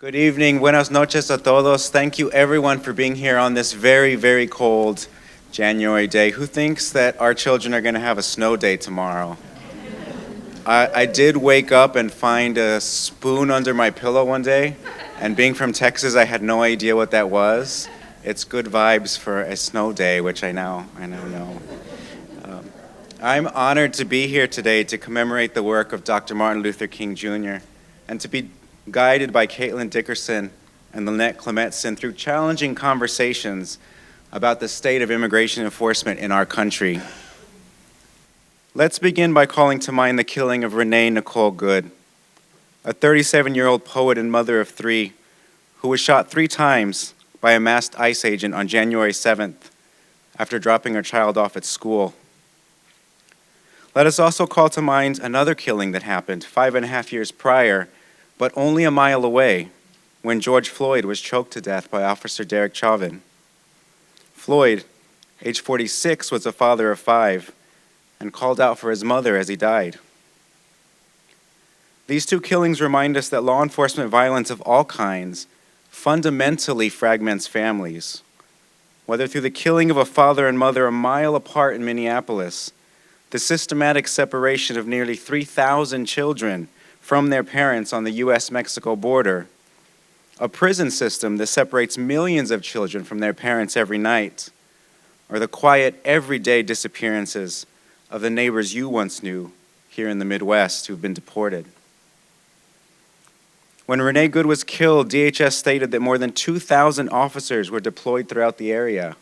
Good evening, buenas noches a todos. Thank you everyone for being here on this very, very cold January day. Who thinks that our children are going to have a snow day tomorrow? I did wake up and find a spoon under my pillow one day, and being from Texas, I had no idea what that was. It's good vibes for a snow day, which I now know. I'm honored to be here today to commemorate the work of Dr. Martin Luther King Jr. and to be guided by Dickerson and Lynette Clemetson through challenging conversations about the state of immigration enforcement in our country. Let's begin by calling to mind the killing of Renee Nicole Good, a 37-year-old poet and mother of three who was shot 3 times by a masked ICE agent on January 7th after dropping her child off at school. Let us also call to mind another killing that happened 5.5 years prior, but only a mile away, when George Floyd was choked to death by Officer Derek Chauvin. Floyd, age 46, was a father of 5 and called out for his mother as he died. These 2 killings remind us that law enforcement violence of all kinds fundamentally fragments families, whether through the killing of a father and mother a mile apart in Minneapolis, the systematic separation of nearly 3,000 children from their parents on the U.S.-Mexico border, a prison system that separates millions of children from their parents every night, or the quiet, everyday disappearances of the neighbors you once knew here in the Midwest who've been deported. When Renee Good was killed, DHS stated that more than 2,000 officers were deployed throughout the area.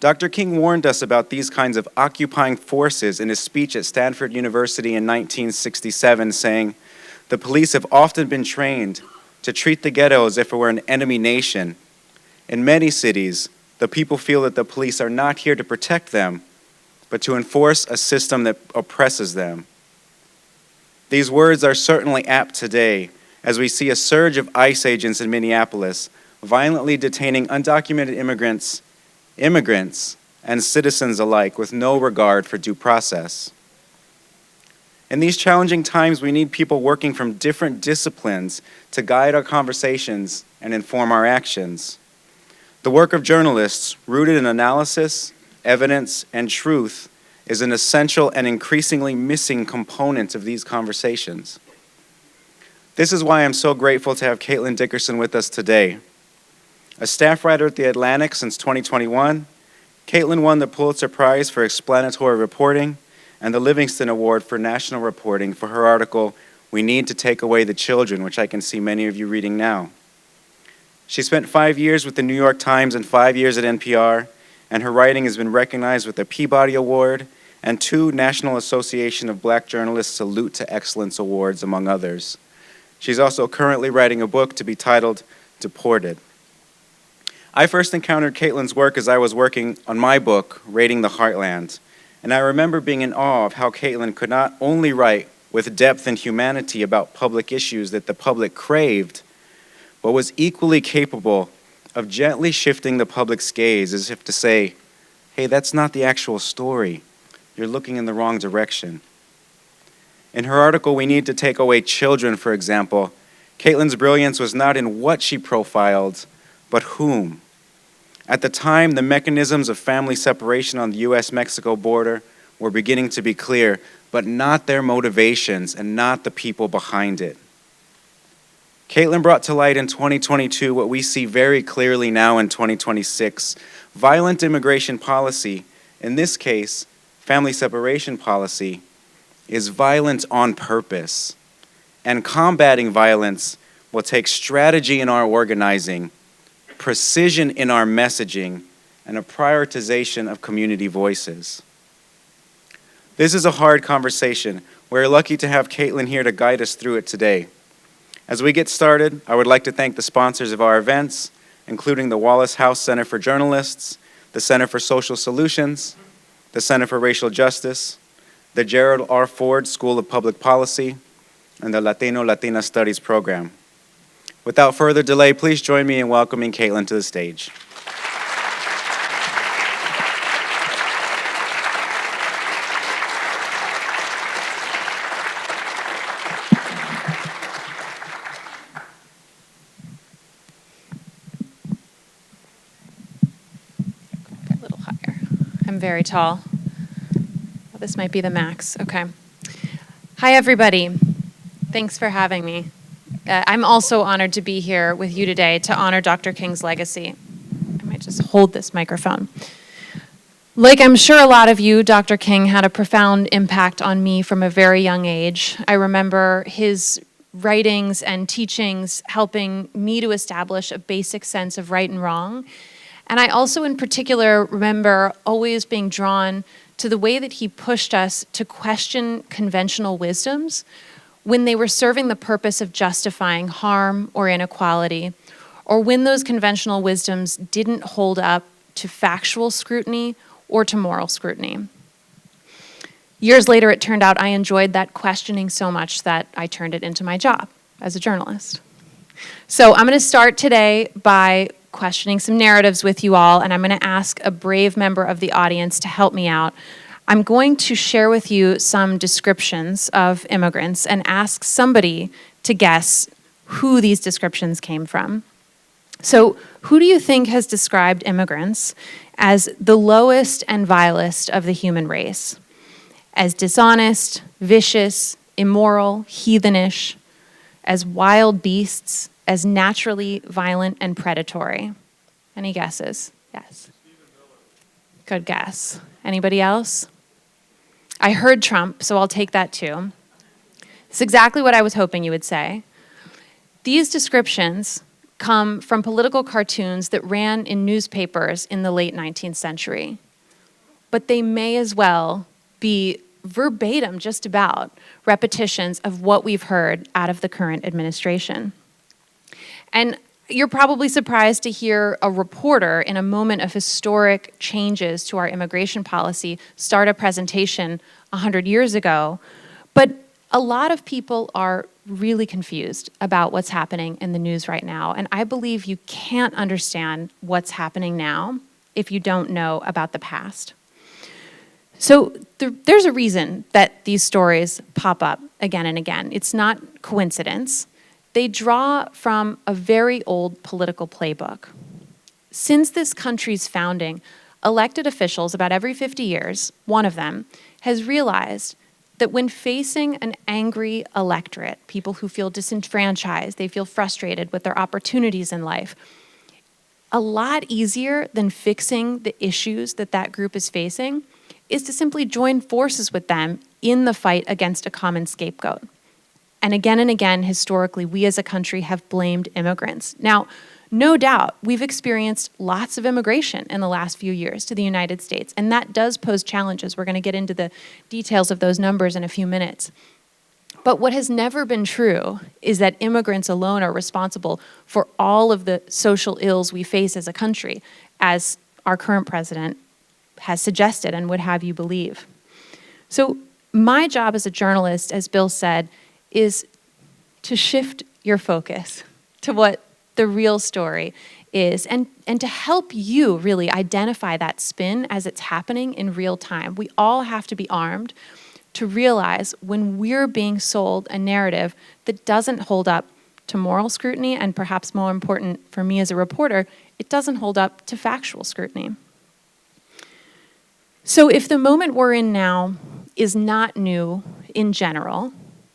Dr. King warned us about these kinds of occupying forces in his speech at Stanford University in 1967, saying, "The police have often been trained to treat the ghetto as if it were an enemy nation. In many cities, the people feel that the police are not here to protect them, but to enforce a system that oppresses them." These words are certainly apt today, as we see a surge of ICE agents in Minneapolis violently detaining undocumented immigrants, and citizens alike with no regard for due process. In these challenging times, we need people working from different disciplines to guide our conversations and inform our actions. The work of journalists, rooted in analysis, evidence, and truth, is an essential and increasingly missing component of these conversations. This is why I'm so grateful to have Dickerson with us today. A staff writer at The Atlantic since 2021, Caitlin won the Pulitzer Prize for Explanatory Reporting and the Livingston Award for National Reporting for her article, "We Need to Take Away the Children," which I can see many of you reading now. She spent 5 years with the New York Times and 5 years at NPR, and her writing has been recognized with the Peabody Award and 2 National Association of Black Journalists Salute to Excellence Awards, among others. She's also currently writing a book to be titled Deported. I first encountered Caitlin's work as I was working on my book, Raiding the Heartland, and I remember being in awe of how Caitlin could not only write with depth and humanity about public issues that the public craved, but was equally capable of gently shifting the public's gaze as if to say, "Hey, that's not the actual story. You're looking in the wrong direction." In her article, "We Need to Take Away Children," for example, Caitlin's brilliance was not in what she profiled, but whom. At the time, the mechanisms of family separation on the U.S.-Mexico border were beginning to be clear, but not their motivations and not the people behind it. Caitlin brought to light in 2022 what we see very clearly now in 2026. Violent immigration policy, in this case, family separation policy, is violent on purpose. And combating violence will take strategy in our organizing, precision in our messaging, and a prioritization of community voices. This is a hard conversation. We're lucky to have Caitlin here to guide us through it today. As we get started, I would like to thank the sponsors of our events, including the Wallace House Center for Journalists, the Center for Social Solutions, the Center for Racial Justice, the Gerald R. Ford School of Public Policy, and the Latino-Latina Studies program. Without further delay, please join me in welcoming Caitlin to the stage. I'm very tall. Well, this might be the max. Okay. Hi, everybody. Thanks for having me. I'm also honored to be here with you today to honor Dr. King's legacy. I might just hold this microphone. Like I'm sure a lot of you, Dr. King had a profound impact on me from a very young age. I remember his writings and teachings helping me to establish a basic sense of right and wrong. And I also in particular remember always being drawn to the way that he pushed us to question conventional wisdoms when they were serving the purpose of justifying harm or inequality, or when those conventional wisdoms didn't hold up to factual scrutiny or to moral scrutiny. Years later, it turned out I enjoyed that questioning so much that I turned it into my job as a journalist. So I'm going to start today by questioning some narratives with you all, and I'm going to ask a brave member of the audience to help me out. I'm going to share with you some descriptions of immigrants and ask somebody to guess who these descriptions came from. So, who do you think has described immigrants as the lowest and vilest of the human race? As dishonest, vicious, immoral, heathenish, as wild beasts, as naturally violent and predatory? Any guesses? Yes. Good guess. Anybody else? I heard Trump, so I'll take that too. It's exactly what I was hoping you would say. These descriptions come from political cartoons that ran in newspapers in the late 19th century. But they may as well be verbatim, just about, repetitions of what we've heard out of the current administration. And you're probably surprised to hear a reporter in a moment of historic changes to our immigration policy start a presentation 100 years ago. But a lot of people are really confused about what's happening in the news right now. And I believe you can't understand what's happening now if you don't know about the past. So there's a reason that these stories pop up again and again. It's not coincidence. They draw from a very old political playbook. Since this country's founding, elected officials about every 50 years, one of them, has realized that when facing an angry electorate, people who feel disenfranchised, they feel frustrated with their opportunities in life, a lot easier than fixing the issues that that group is facing is to simply join forces with them in the fight against a common scapegoat. And again, historically, we as a country have blamed immigrants. Now, no doubt, we've experienced lots of immigration in the last few years to the United States, and that does pose challenges. We're going to get into the details of those numbers in a few minutes. But what has never been true is that immigrants alone are responsible for all of the social ills we face as a country, as our current president has suggested and would have you believe. So my job as a journalist, as Bill said, is to shift your focus to what the real story is and to help you really identify that spin as it's happening in real time. We all have to be armed to realize when we're being sold a narrative that doesn't hold up to moral scrutiny, and perhaps more important for me as a reporter, it doesn't hold up to factual scrutiny. So if the moment we're in now is not new in general,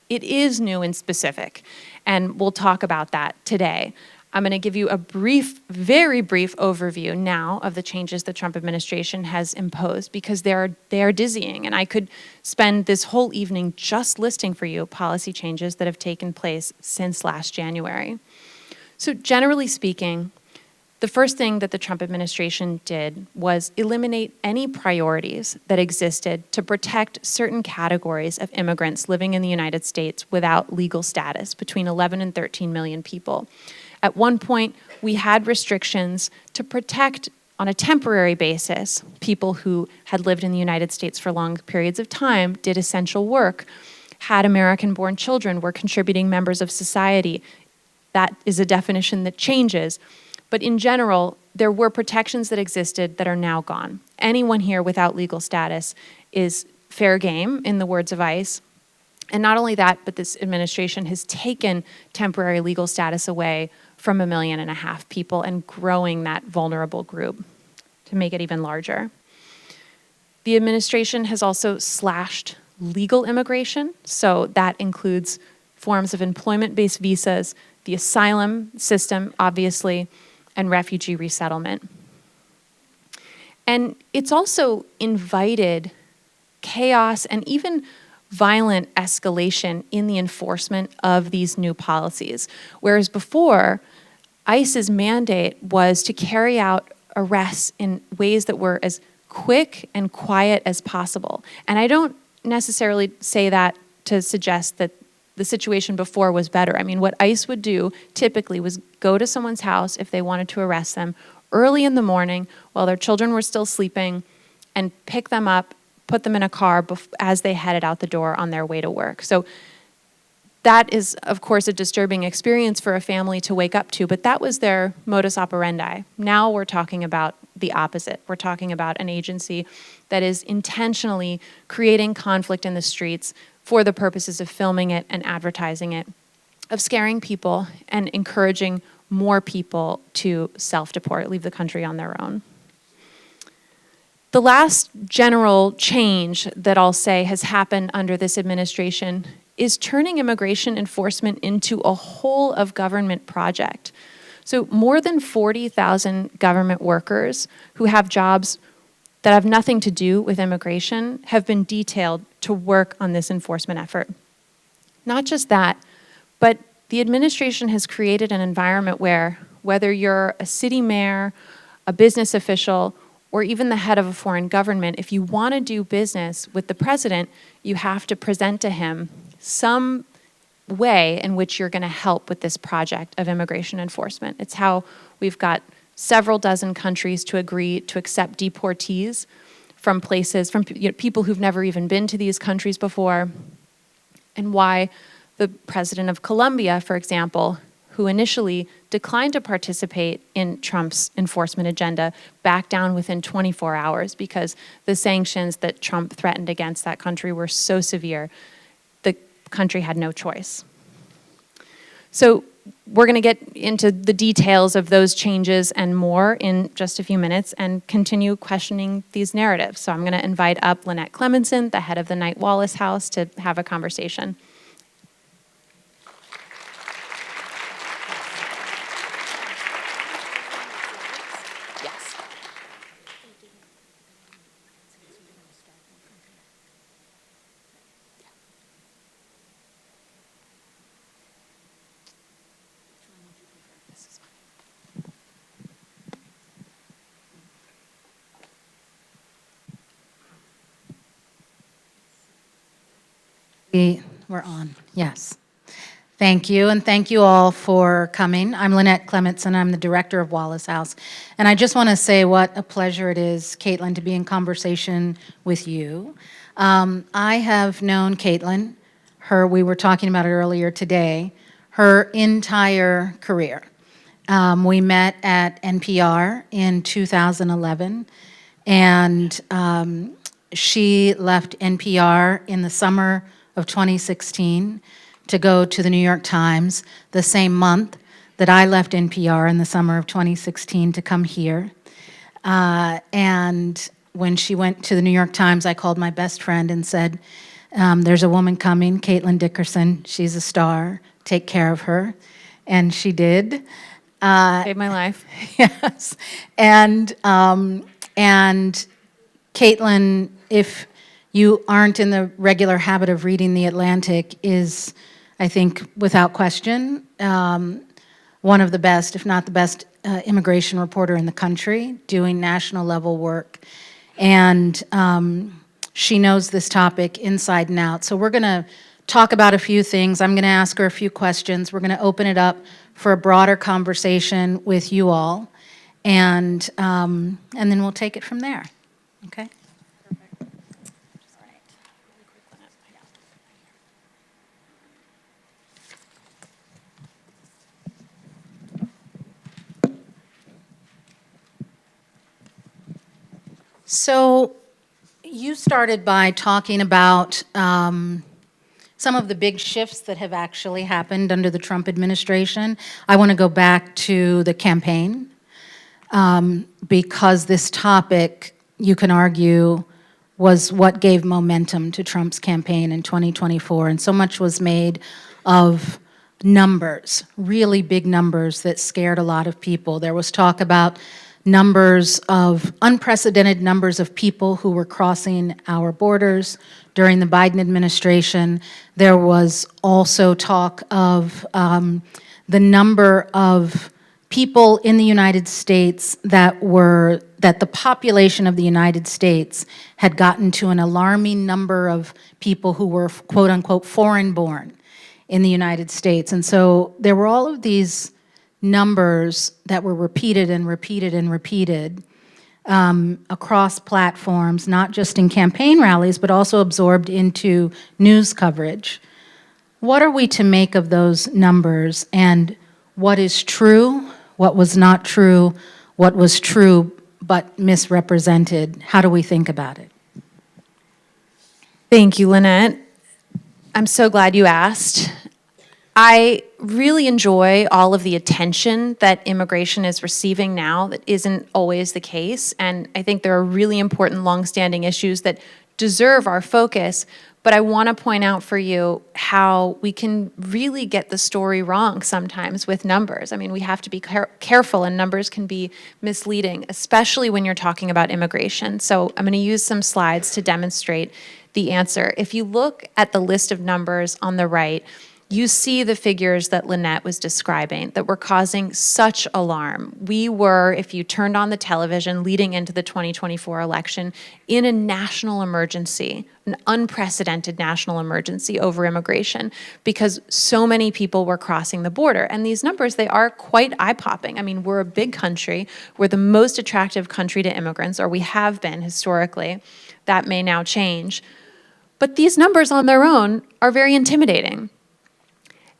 it is new in specific, and we'll talk about that today. I'm going to give you a brief, very brief overview now of the changes the Trump administration has imposed because they are dizzying, and I could spend this whole evening just listing for you policy changes that have taken place since last January. So generally speaking, the first thing that the Trump administration did was eliminate any priorities that existed to protect certain categories of immigrants living in the United States without legal status, between 11 and 13 million people. At one point, we had restrictions to protect, on a temporary basis, people who had lived in the United States for long periods of time, did essential work, had American-born children, were contributing members of society. That is a definition that changes. But in general, there were protections that existed that are now gone. Anyone here without legal status is fair game, in the words of ICE. And not only that, but this administration has taken temporary legal status away from 1.5 million people and growing that vulnerable group to make it even larger. The administration has also slashed legal immigration, so that includes forms of employment-based visas, the asylum system, obviously, and refugee resettlement. And it's also invited chaos and even violent escalation in the enforcement of these new policies. Whereas before, ICE's mandate was to carry out arrests in ways that were as quick and quiet as possible. And I don't necessarily say that to suggest that the situation before was better. I mean, what ICE would do typically was go to someone's house if they wanted to arrest them early in the morning while their children were still sleeping and pick them up, put them in a car as they headed out the door on their way to work. So that is, of course, a disturbing experience for a family to wake up to, but that was their modus operandi. Now we're talking about the opposite. We're talking about an agency that is intentionally creating conflict in the streets for the purposes of filming it and advertising it, of scaring people and encouraging more people to self-deport, leave the country on their own. The last general change that I'll say has happened under this administration is turning immigration enforcement into a whole of government project. So more than 40,000 government workers who have jobs that have nothing to do with immigration have been detailed to work on this enforcement effort. Not just that, but the administration has created an environment where whether you're a city mayor, a business official, or even the head of a foreign government, if you want to do business with the president, you have to present to him some way in which you're going to help with this project of immigration enforcement. It's how we've got several dozen countries to agree to accept deportees from places, from people who've never even been to these countries before, and why the president of Colombia, for example, who initially declined to participate in Trump's enforcement agenda, backed down within 24 hours because the sanctions that Trump threatened against that country were so severe, the country had no choice. So we're going to get into the details of those changes and more in just a few minutes and continue questioning these narratives. So I'm going to invite up Lynette Clemetson, the head of the Knight Wallace House, to have a conversation. We're on, yes. Thank you, and thank you all for coming. I'm Lynette Clemetson, I'm the director of Wallace House. And I just want to say what a pleasure it is, Caitlin, to be in conversation with you. I have known Caitlin, we were talking about it earlier today, her entire career. We met at NPR in 2011, and she left NPR in the summer of 2016 to go to the New York Times the same month that I left NPR in the summer of 2016 to come here. And when she went to the New York Times, I called my best friend and said, there's a woman coming, Caitlin Dickerson. She's a star. Take care of her. And she did. Saved my life. Yes. And Caitlin, if you aren't in the regular habit of reading The Atlantic, is, I think, without question, one of the best, if not the best, immigration reporter in the country, doing national level work. And she knows this topic inside and out. So we're going to talk about a few things. I'm going to ask her a few questions. We're going to open it up for a broader conversation with you all. And then we'll take it from there. Okay? So you started by talking about some of the big shifts that have actually happened under the Trump administration. I want to go back to the campaign because this topic, you can argue, was what gave momentum to Trump's campaign in 2024. And so much was made of numbers, really big numbers that scared a lot of people. There was talk about unprecedented numbers of people who were crossing our borders during the Biden administration. There was also talk of the number of people in the United States that the population of the United States had gotten to an alarming number of people who were quote unquote foreign born in the United States. And so there were all of these numbers that were repeated and repeated and repeated across platforms, not just in campaign rallies, but also absorbed into news coverage. What are we to make of those numbers, and what is true, what was not true, what was true but misrepresented? How do we think about it? Thank you, Lynette. I'm so glad you asked. I really enjoy all of the attention that immigration is receiving now. That isn't always the case, and I think there are really important longstanding issues that deserve our focus, but I want to point out for you how we can really get the story wrong sometimes with numbers. I mean, we have to be careful, and numbers can be misleading, especially when you're talking about immigration. So I'm going to use some slides to demonstrate the answer. If you look at the list of numbers on the right, you see the figures that Lynette was describing that were causing such alarm. We were, if you turned on the television leading into the 2024 election, in a national emergency, an unprecedented national emergency over immigration, because so many people were crossing the border. And these numbers, they are quite eye-popping. I mean, we're a big country. We're the most attractive country to immigrants, or we have been historically. That may now change. But these numbers on their own are very intimidating,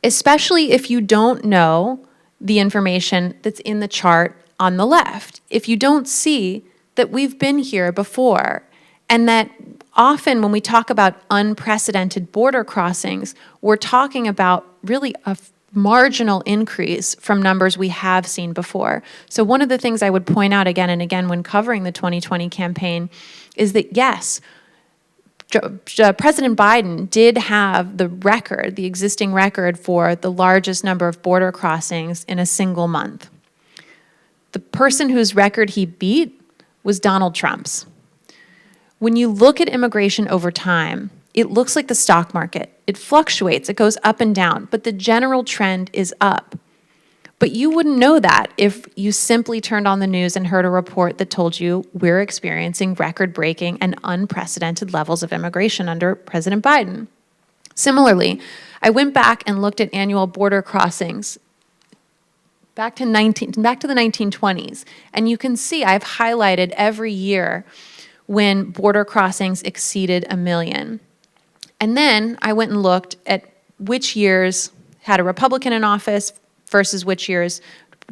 especially if you don't know the information that's in the chart on the left. If you don't see that we've been here before, and that often when we talk about unprecedented border crossings, we're talking about really a marginal increase from numbers we have seen before. So one of the things I would point out again and again when covering the 2020 campaign is that, yes, President Biden did have the record, the existing record for the largest number of border crossings in a single month. The person whose record he beat was Donald Trump's. When you look at immigration over time, it looks like the stock market. It fluctuates, it goes up and down, but the general trend is up. But you wouldn't know that if you simply turned on the news and heard a report that told you we're experiencing record-breaking and unprecedented levels of immigration under President Biden. Similarly, I went back and looked at annual border crossings back to the 1920s, and you can see I've highlighted every year when border crossings exceeded 1 million. And then I went and looked at which years had a Republican in office versus which years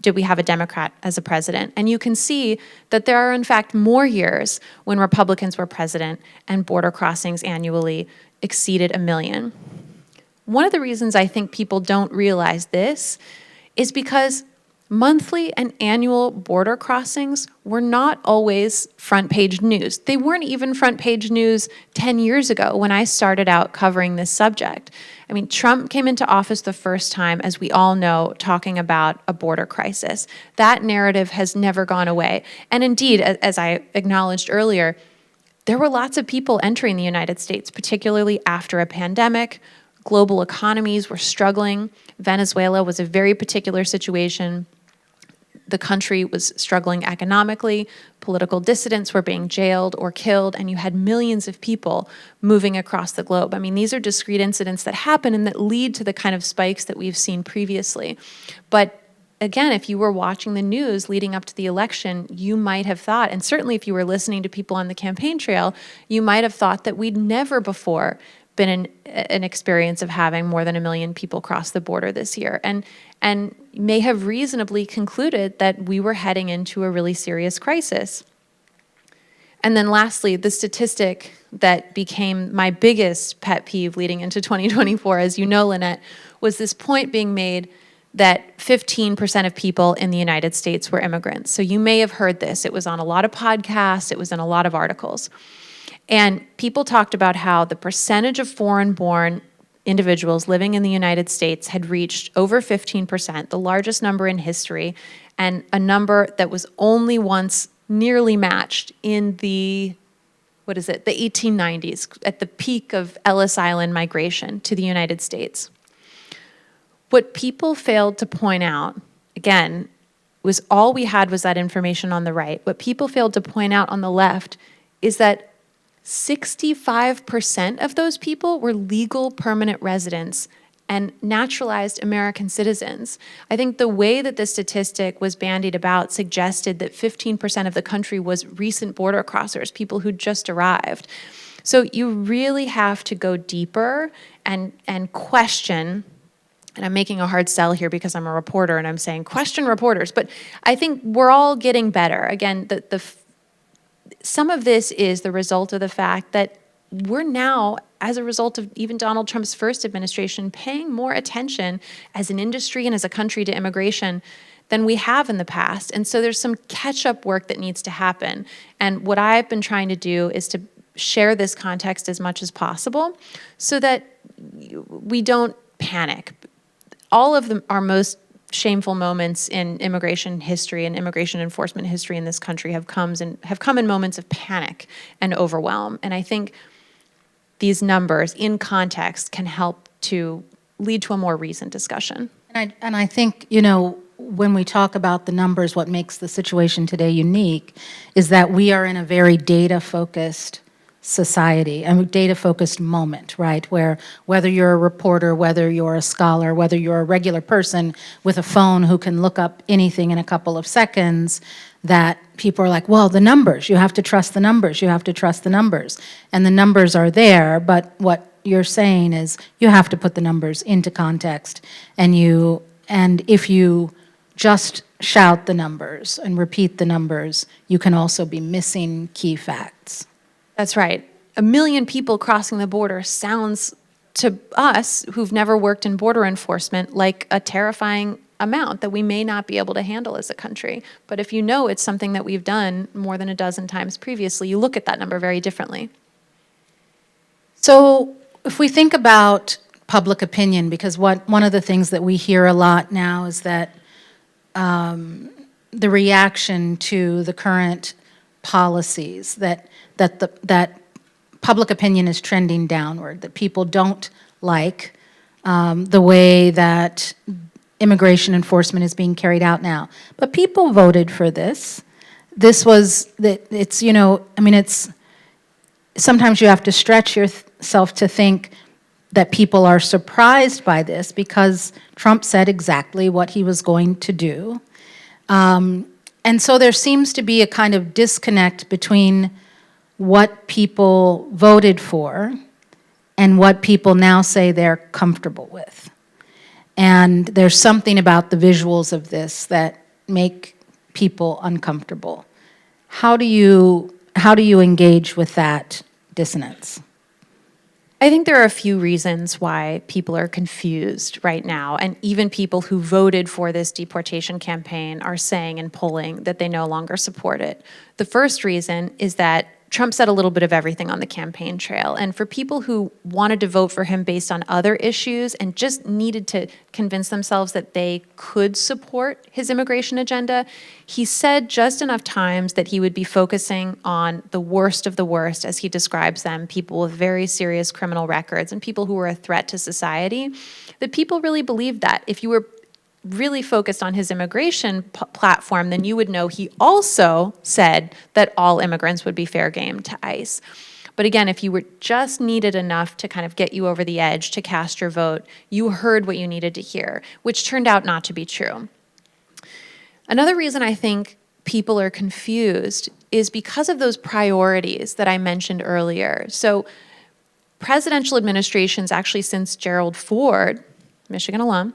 did we have a Democrat as a president. And you can see that there are, in fact, more years when Republicans were president and border crossings annually exceeded 1 million. One of the reasons I think people don't realize this is because monthly and annual border crossings were not always front page news. They weren't even front page news 10 years ago when I started out covering this subject. I mean, Trump came into office the first time, as we all know, talking about a border crisis. That narrative has never gone away. And indeed, as I acknowledged earlier, there were lots of people entering the United States, particularly after a pandemic. Global economies were struggling. Venezuela was a very particular situation. The country was struggling economically, political dissidents were being jailed or killed, and you had millions of people moving across the globe. I mean, these are discrete incidents that happen and that lead to the kind of spikes that we've seen previously. But again, if you were watching the news leading up to the election, you might have thought, and certainly if you were listening to people on the campaign trail, you might have thought that we'd never before been in an experience of having more than 1 million people cross the border this year, and may have reasonably concluded that we were heading into a really serious crisis. And then lastly, the statistic that became my biggest pet peeve leading into 2024, as you know, Lynette, was this point being made that 15% of people in the United States were immigrants. So you may have heard this. It was on a lot of podcasts. It was in a lot of articles. And people talked about how the percentage of foreign-born individuals living in the United States had reached over 15%, the largest number in history, and a number that was only once nearly matched in the 1890s, at the peak of Ellis Island migration to the United States. What people failed to point out, again, was all we had was that information on the right. What people failed to point out on the left is that 65% of those people were legal permanent residents and naturalized American citizens. I think the way that the statistic was bandied about suggested that 15% of the country was recent border crossers, people who just arrived. So you really have to go deeper and question, and I'm making a hard sell here because I'm a reporter and I'm saying question reporters, but I think we're all getting better. Again, some of this is the result of the fact that we're now, as a result of even Donald Trump's first administration, paying more attention as an industry and as a country to immigration than we have in the past. And so there's some catch-up work that needs to happen. And what I've been trying to do is to share this context as much as possible so that we don't panic. All of our most shameful moments in immigration history and immigration enforcement history in this country have come in moments of panic and overwhelm. And I think these numbers in context can help to lead to a more recent discussion. And I think, you know, when we talk about the numbers, what makes the situation today unique is that we are in a very data-focused society, a data-focused moment, right? Where whether you're a reporter, whether you're a scholar, whether you're a regular person with a phone who can look up anything in a couple of seconds, that people are like, well, the numbers, you have to trust the numbers, you have to trust the numbers. And the numbers are there, but what you're saying is you have to put the numbers into context, and if you just shout the numbers and repeat the numbers, you can also be missing key facts. That's right. 1 million people crossing the border sounds to us who've never worked in border enforcement like a terrifying amount that we may not be able to handle as a country. But if you know it's something that we've done more than a dozen times previously, you look at that number very differently. So if we think about public opinion, because one of the things that we hear a lot now is that the reaction to the current policies, that public opinion is trending downward, that people don't like the way that immigration enforcement is being carried out now. But people voted for this. It's, you know, I mean, it's, sometimes you have to stretch yourself to think that people are surprised by this because Trump said exactly what he was going to do. And so there seems to be a kind of disconnect between what people voted for and what people now say they're comfortable with. And there's something about the visuals of this that make people uncomfortable. How do you engage with that dissonance? I think there are a few reasons why people are confused right now, and even people who voted for this deportation campaign are saying in polling that they no longer support it. The first reason is that Trump said a little bit of everything on the campaign trail, and for people who wanted to vote for him based on other issues and just needed to convince themselves that they could support his immigration agenda, he said just enough times that he would be focusing on the worst of the worst, as he describes them, people with very serious criminal records and people who were a threat to society, that people really believed that. If you were really focused on his immigration platform, then you would know he also said that all immigrants would be fair game to ICE. But again, if you were just needed enough to kind of get you over the edge to cast your vote, you heard what you needed to hear, which turned out not to be true. Another reason I think people are confused is because of those priorities that I mentioned earlier. So presidential administrations, actually since Gerald Ford, Michigan alum,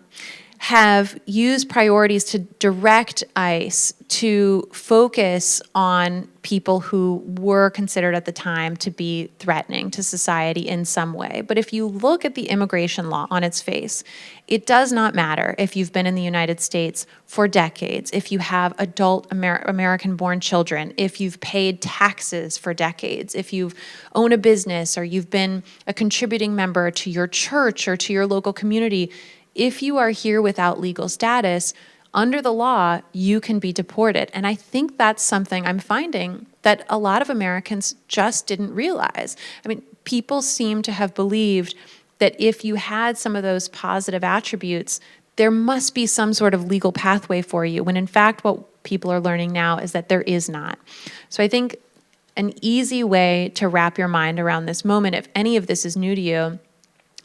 have used priorities to direct ICE to focus on people who were considered at the time to be threatening to society in some way. But if you look at the immigration law on its face, it does not matter if you've been in the United States for decades, if you have adult American-born children, if you've paid taxes for decades, if you've owned a business or you've been a contributing member to your church or to your local community. If you are here without legal status, under the law, you can be deported. And I think that's something I'm finding that a lot of Americans just didn't realize. I mean, people seem to have believed that if you had some of those positive attributes, there must be some sort of legal pathway for you, when in fact what people are learning now is that there is not. So I think an easy way to wrap your mind around this moment, if any of this is new to you,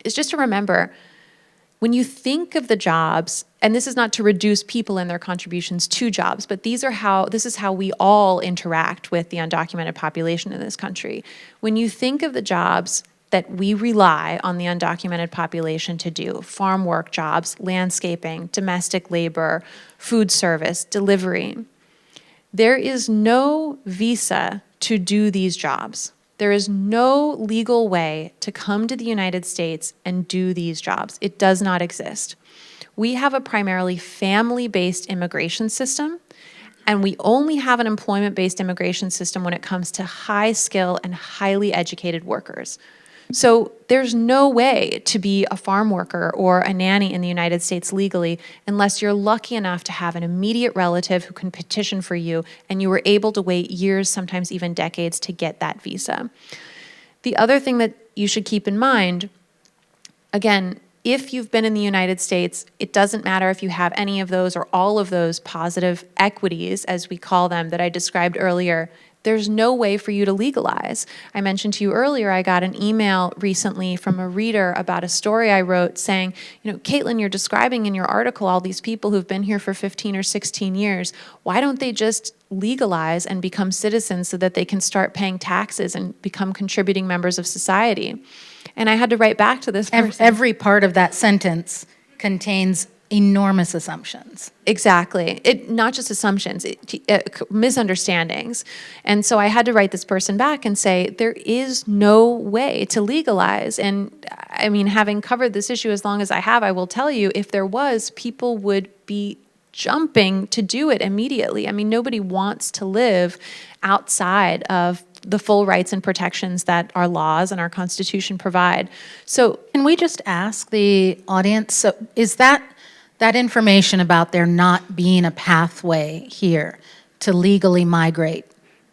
is just to remember, when you think of the jobs, and this is not to reduce people and their contributions to jobs, but this is how we all interact with the undocumented population in this country. When you think of the jobs that we rely on the undocumented population to do, farm work jobs, landscaping, domestic labor, food service, delivery, there is no visa to do these jobs. There is no legal way to come to the United States and do these jobs. It does not exist. We have a primarily family-based immigration system, and we only have an employment-based immigration system when it comes to high-skill and highly educated workers. So there's no way to be a farm worker or a nanny in the United States legally unless you're lucky enough to have an immediate relative who can petition for you and you were able to wait years, sometimes even decades, to get that visa. The other thing that you should keep in mind, again, if you've been in the United States, it doesn't matter if you have any of those or all of those positive equities, as we call them, that I described earlier. There's no way for you to legalize. I mentioned to you earlier, I got an email recently from a reader about a story I wrote saying, Caitlin, you're describing in your article all these people who've been here for 15 or 16 years. Why don't they just legalize and become citizens so that they can start paying taxes and become contributing members of society? And I had to write back to this person. Every part of that sentence contains enormous assumptions. Exactly. Not just assumptions, misunderstandings. And so I had to write this person back and say, there is no way to legalize. And I mean, having covered this issue as long as I have, I will tell you, if there was, people would be jumping to do it immediately. I mean, nobody wants to live outside of the full rights and protections that our laws and our Constitution provide. So can we just ask the audience, so is that information about there not being a pathway here to legally migrate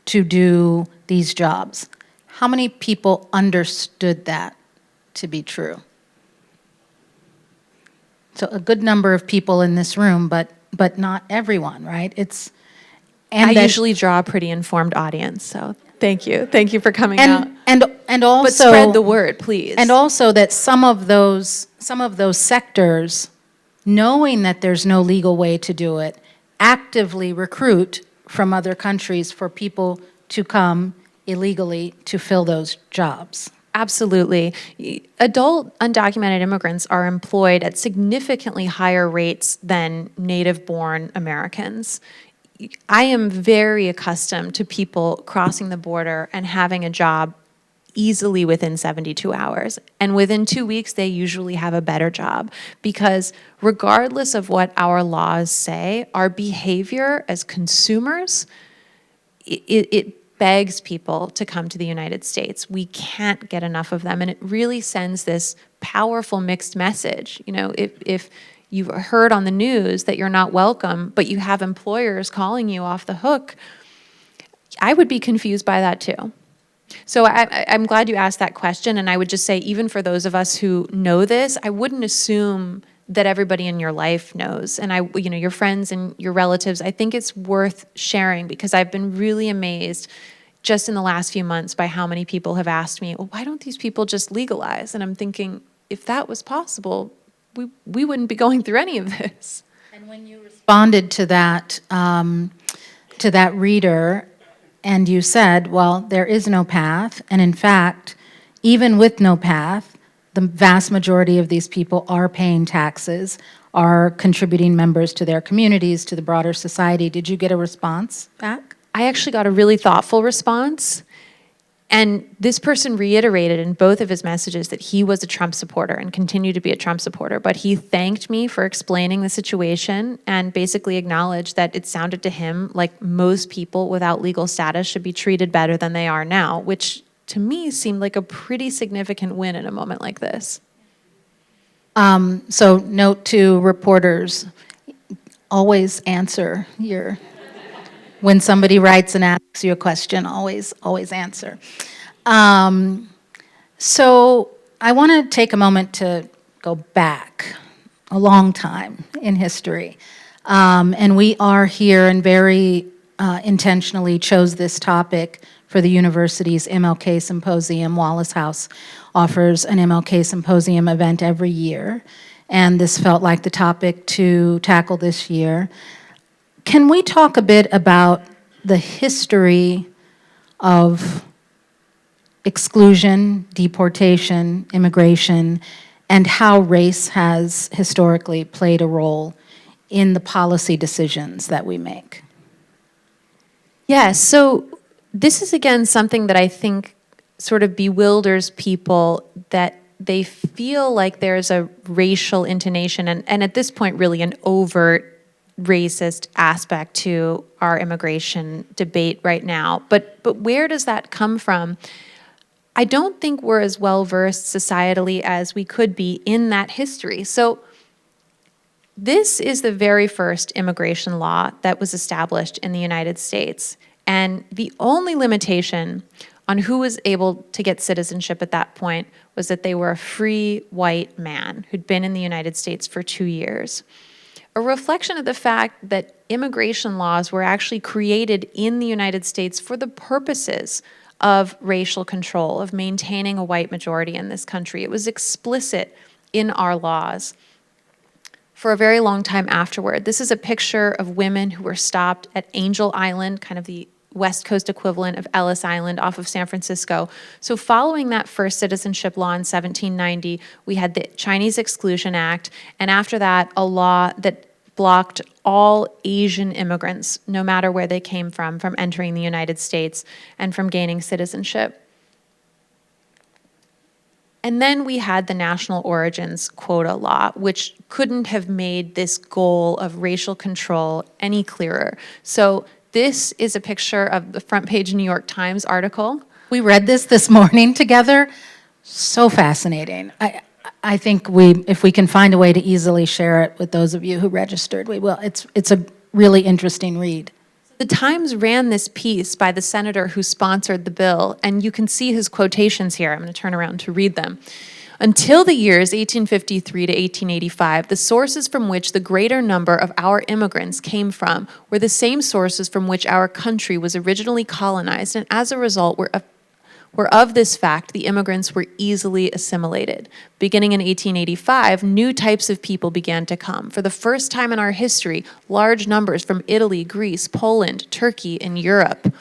to do these jobs, how many people understood that to be true? So a good number of people in this room, but not everyone, right? I usually draw a pretty informed audience, so thank you. Thank you for coming out. And also, but spread the word, please. And also that some of those sectors, knowing that there's no legal way to do it, actively recruit from other countries for people to come illegally to fill those jobs. Absolutely. Adult undocumented immigrants are employed at significantly higher rates than native-born Americans. I am very accustomed to people crossing the border and having a job easily within 72 hours. And within 2 weeks, they usually have a better job, because regardless of what our laws say, our behavior as consumers, it begs people to come to the United States. We can't get enough of them. And it really sends this powerful mixed message. If you've heard on the news that you're not welcome, but you have employers calling you off the hook, I would be confused by that too. So I'm glad you asked that question, and I would just say, even for those of us who know this, I wouldn't assume that everybody in your life knows. And your friends and your relatives, I think it's worth sharing, because I've been really amazed just in the last few months by how many people have asked me, well, why don't these people just legalize? And I'm thinking, if that was possible, we wouldn't be going through any of this. And when you responded to that reader, and you said, well, there is no path, and in fact, even with no path, the vast majority of these people are paying taxes, are contributing members to their communities, to the broader society. Did you get a response back? I actually got a really thoughtful response. And this person reiterated in both of his messages that he was a Trump supporter and continued to be a Trump supporter. But he thanked me for explaining the situation and basically acknowledged that it sounded to him like most people without legal status should be treated better than they are now, which to me seemed like a pretty significant win in a moment like this. So note to reporters, always answer when somebody writes and asks you a question, always answer. So I want to take a moment to go back a long time in history. And we are here and very intentionally chose this topic for the university's MLK Symposium. Wallace House offers an MLK Symposium event every year, and this felt like the topic to tackle this year. Can we talk a bit about the history of exclusion, deportation, immigration, and how race has historically played a role in the policy decisions that we make? Yes, so this is again something that I think sort of bewilders people, that they feel like there's a racial intonation and at this point really an overt racist aspect to our immigration debate right now. But where does that come from? I don't think we're as well versed societally as we could be in that history. So this is the very first immigration law that was established in the United States. And the only limitation on who was able to get citizenship at that point was that they were a free white man who'd been in the United States for 2 years. A reflection of the fact that immigration laws were actually created in the United States for the purposes of racial control, of maintaining a white majority in this country. It was explicit in our laws for a very long time afterward. This is a picture of women who were stopped at Angel Island, kind of the West Coast equivalent of Ellis Island off of San Francisco. So following that first citizenship law in 1790, we had the Chinese Exclusion Act, and after that, a law that blocked all Asian immigrants, no matter where they came from entering the United States and from gaining citizenship. And then we had the national origins quota law, which couldn't have made this goal of racial control any clearer. So this is a picture of the front page New York Times article. We read this morning together. So fascinating. I think if we can find a way to easily share it with those of you who registered, we will. It's a really interesting read. The Times ran this piece by the senator who sponsored the bill, and you can see his quotations here. I'm going to turn around to read them. Until the years 1853 to 1885, the sources from which the greater number of our immigrants came from were the same sources from which our country was originally colonized, and as a result were of this fact, the immigrants were easily assimilated. Beginning in 1885, new types of people began to come. For the first time in our history, large numbers from Italy, Greece, Poland, Turkey, and Europe,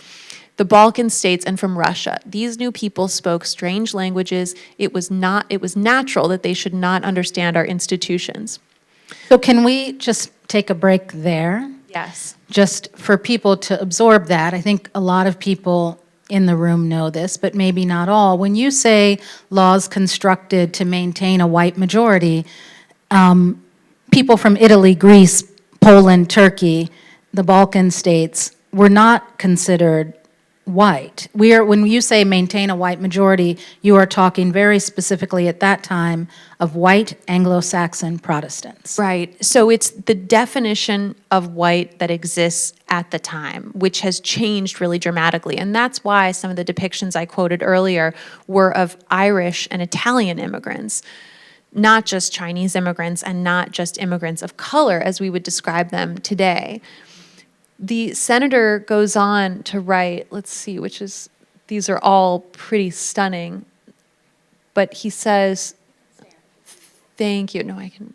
the Balkan states, and from Russia. These new people spoke strange languages. It was natural that they should not understand our institutions. So can we just take a break there? Yes. Just for people to absorb that. I think a lot of people in the room know this, but maybe not all. When you say laws constructed to maintain a white majority, people from Italy, Greece, Poland, Turkey, the Balkan states were not considered white. When you say maintain a white majority, you are talking very specifically at that time of white Anglo-Saxon Protestants. Right. So it's the definition of white that exists at the time, which has changed really dramatically. And that's why some of the depictions I quoted earlier were of Irish and Italian immigrants, not just Chinese immigrants and not just immigrants of color as we would describe them today. The senator goes on to write, let's see, these are all pretty stunning, but he says, thank you, no, I can.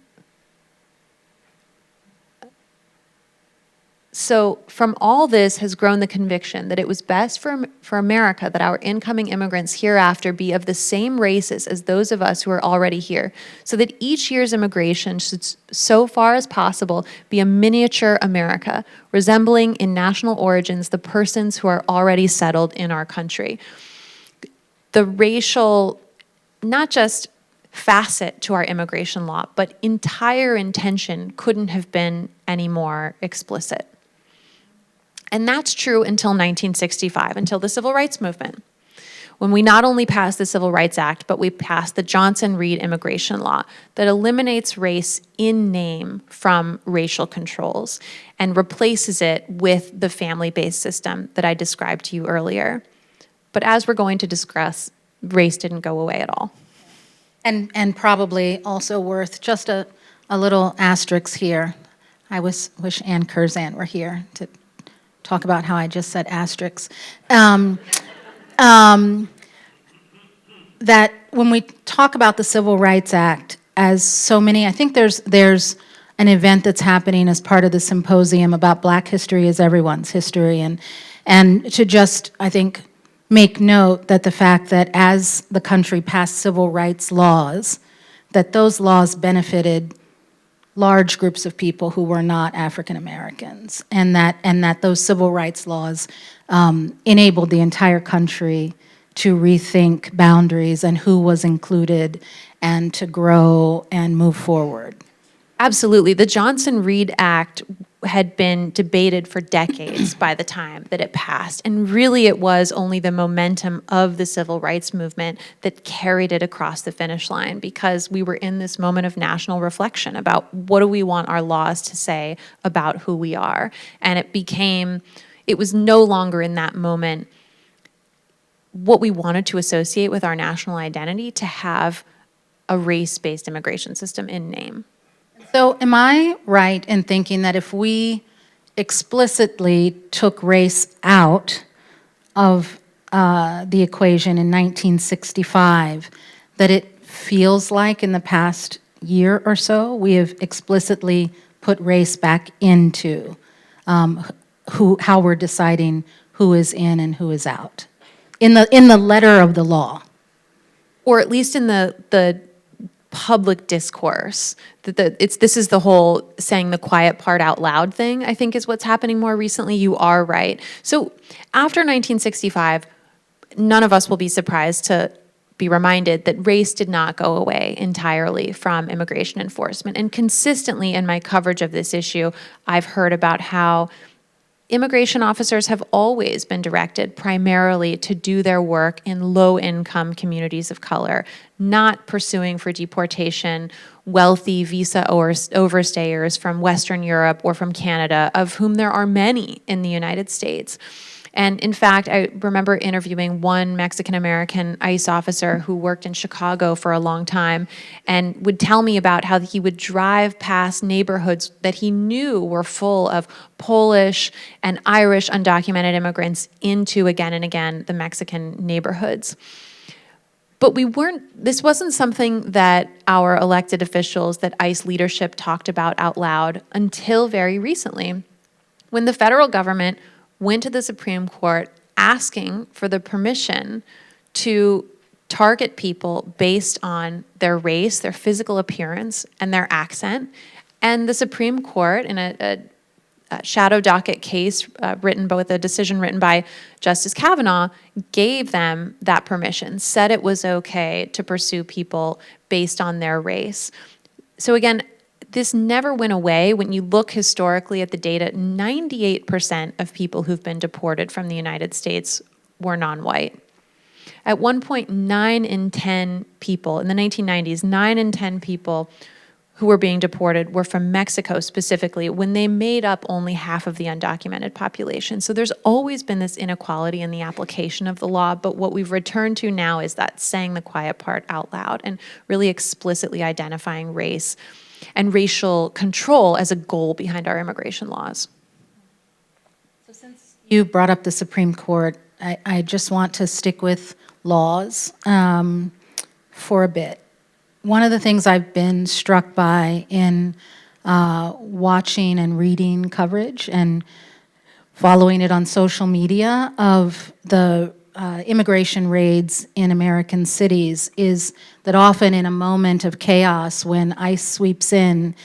So from all this has grown the conviction that it was best for America that our incoming immigrants hereafter be of the same races as those of us who are already here, so that each year's immigration should, so far as possible, be a miniature America, resembling in national origins the persons who are already settled in our country. The racial, not just facet to our immigration law, but entire intention couldn't have been any more explicit. And that's true until 1965, until the Civil Rights Movement, when we not only passed the Civil Rights Act, but we passed the Johnson-Reed immigration law that eliminates race in name from racial controls and replaces it with the family-based system that I described to you earlier. But as we're going to discuss, race didn't go away at all. And probably also worth just a little asterisk here. I wish Ann Curzan were here to talk about how I just said asterisks. That when we talk about the Civil Rights Act, as so many, I think there's an event that's happening as part of the symposium about Black history is everyone's history, and to just, I think, make note that the fact that as the country passed civil rights laws, that those laws benefited large groups of people who were not African Americans, and that those civil rights laws enabled the entire country to rethink boundaries and who was included and to grow and move forward. Absolutely. The Johnson-Reed Act had been debated for decades by the time that it passed. And really it was only the momentum of the civil rights movement that carried it across the finish line, because we were in this moment of national reflection about what do we want our laws to say about who we are. And it was no longer in that moment what we wanted to associate with our national identity to have a race-based immigration system in name. So am I right in thinking that if we explicitly took race out of the equation in 1965, that it feels like in the past year or so we have explicitly put race back into how we're deciding who is in and who is out in the letter of the law, or at least in the public discourse? This is the whole saying the quiet part out loud thing, I think, is what's happening more recently. You are right. So after 1965, none of us will be surprised to be reminded that race did not go away entirely from immigration enforcement. And consistently in my coverage of this issue, I've heard about how immigration officers have always been directed primarily to do their work in low-income communities of color, not pursuing for deportation wealthy visa overstayers from Western Europe or from Canada, of whom there are many in the United States. And in fact, I remember interviewing one Mexican-American ICE officer who worked in Chicago for a long time and would tell me about how he would drive past neighborhoods that he knew were full of Polish and Irish undocumented immigrants into, again and again, the Mexican neighborhoods. But this wasn't something that our elected officials, that ICE leadership talked about out loud until very recently, when the federal government went to the Supreme Court asking for the permission to target people based on their race, their physical appearance, and their accent. And the Supreme Court, in a shadow docket case a decision written by Justice Kavanaugh, gave them that permission, said it was okay to pursue people based on their race. So again, this never went away. When you look historically at the data, 98% of people who've been deported from the United States were non-white. At one point, 9 in 10 people, in the 1990s, 9 in 10 people who were being deported were from Mexico specifically, when they made up only half of the undocumented population. So there's always been this inequality in the application of the law, but what we've returned to now is that saying the quiet part out loud and really explicitly identifying race and racial control as a goal behind our immigration laws. So since you brought up the Supreme Court, I just want to stick with laws for a bit. One of the things I've been struck by in watching and reading coverage and following it on social media of the immigration raids in American cities is that often in a moment of chaos when ICE sweeps in,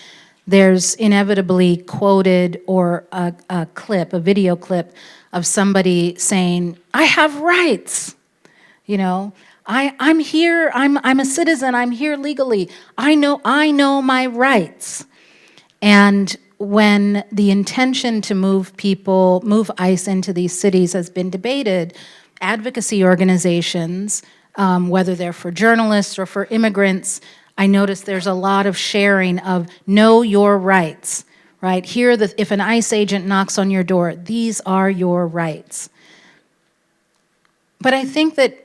there's inevitably quoted or a clip, a video clip of somebody saying, "I have rights." You know, I'm here, I'm a citizen, I'm here legally. I know my rights. And when the intention to move ICE into these cities has been debated, advocacy organizations, whether they're for journalists or for immigrants, I notice there's a lot of sharing of know your rights, right? Here, if an ICE agent knocks on your door, these are your rights. But I think that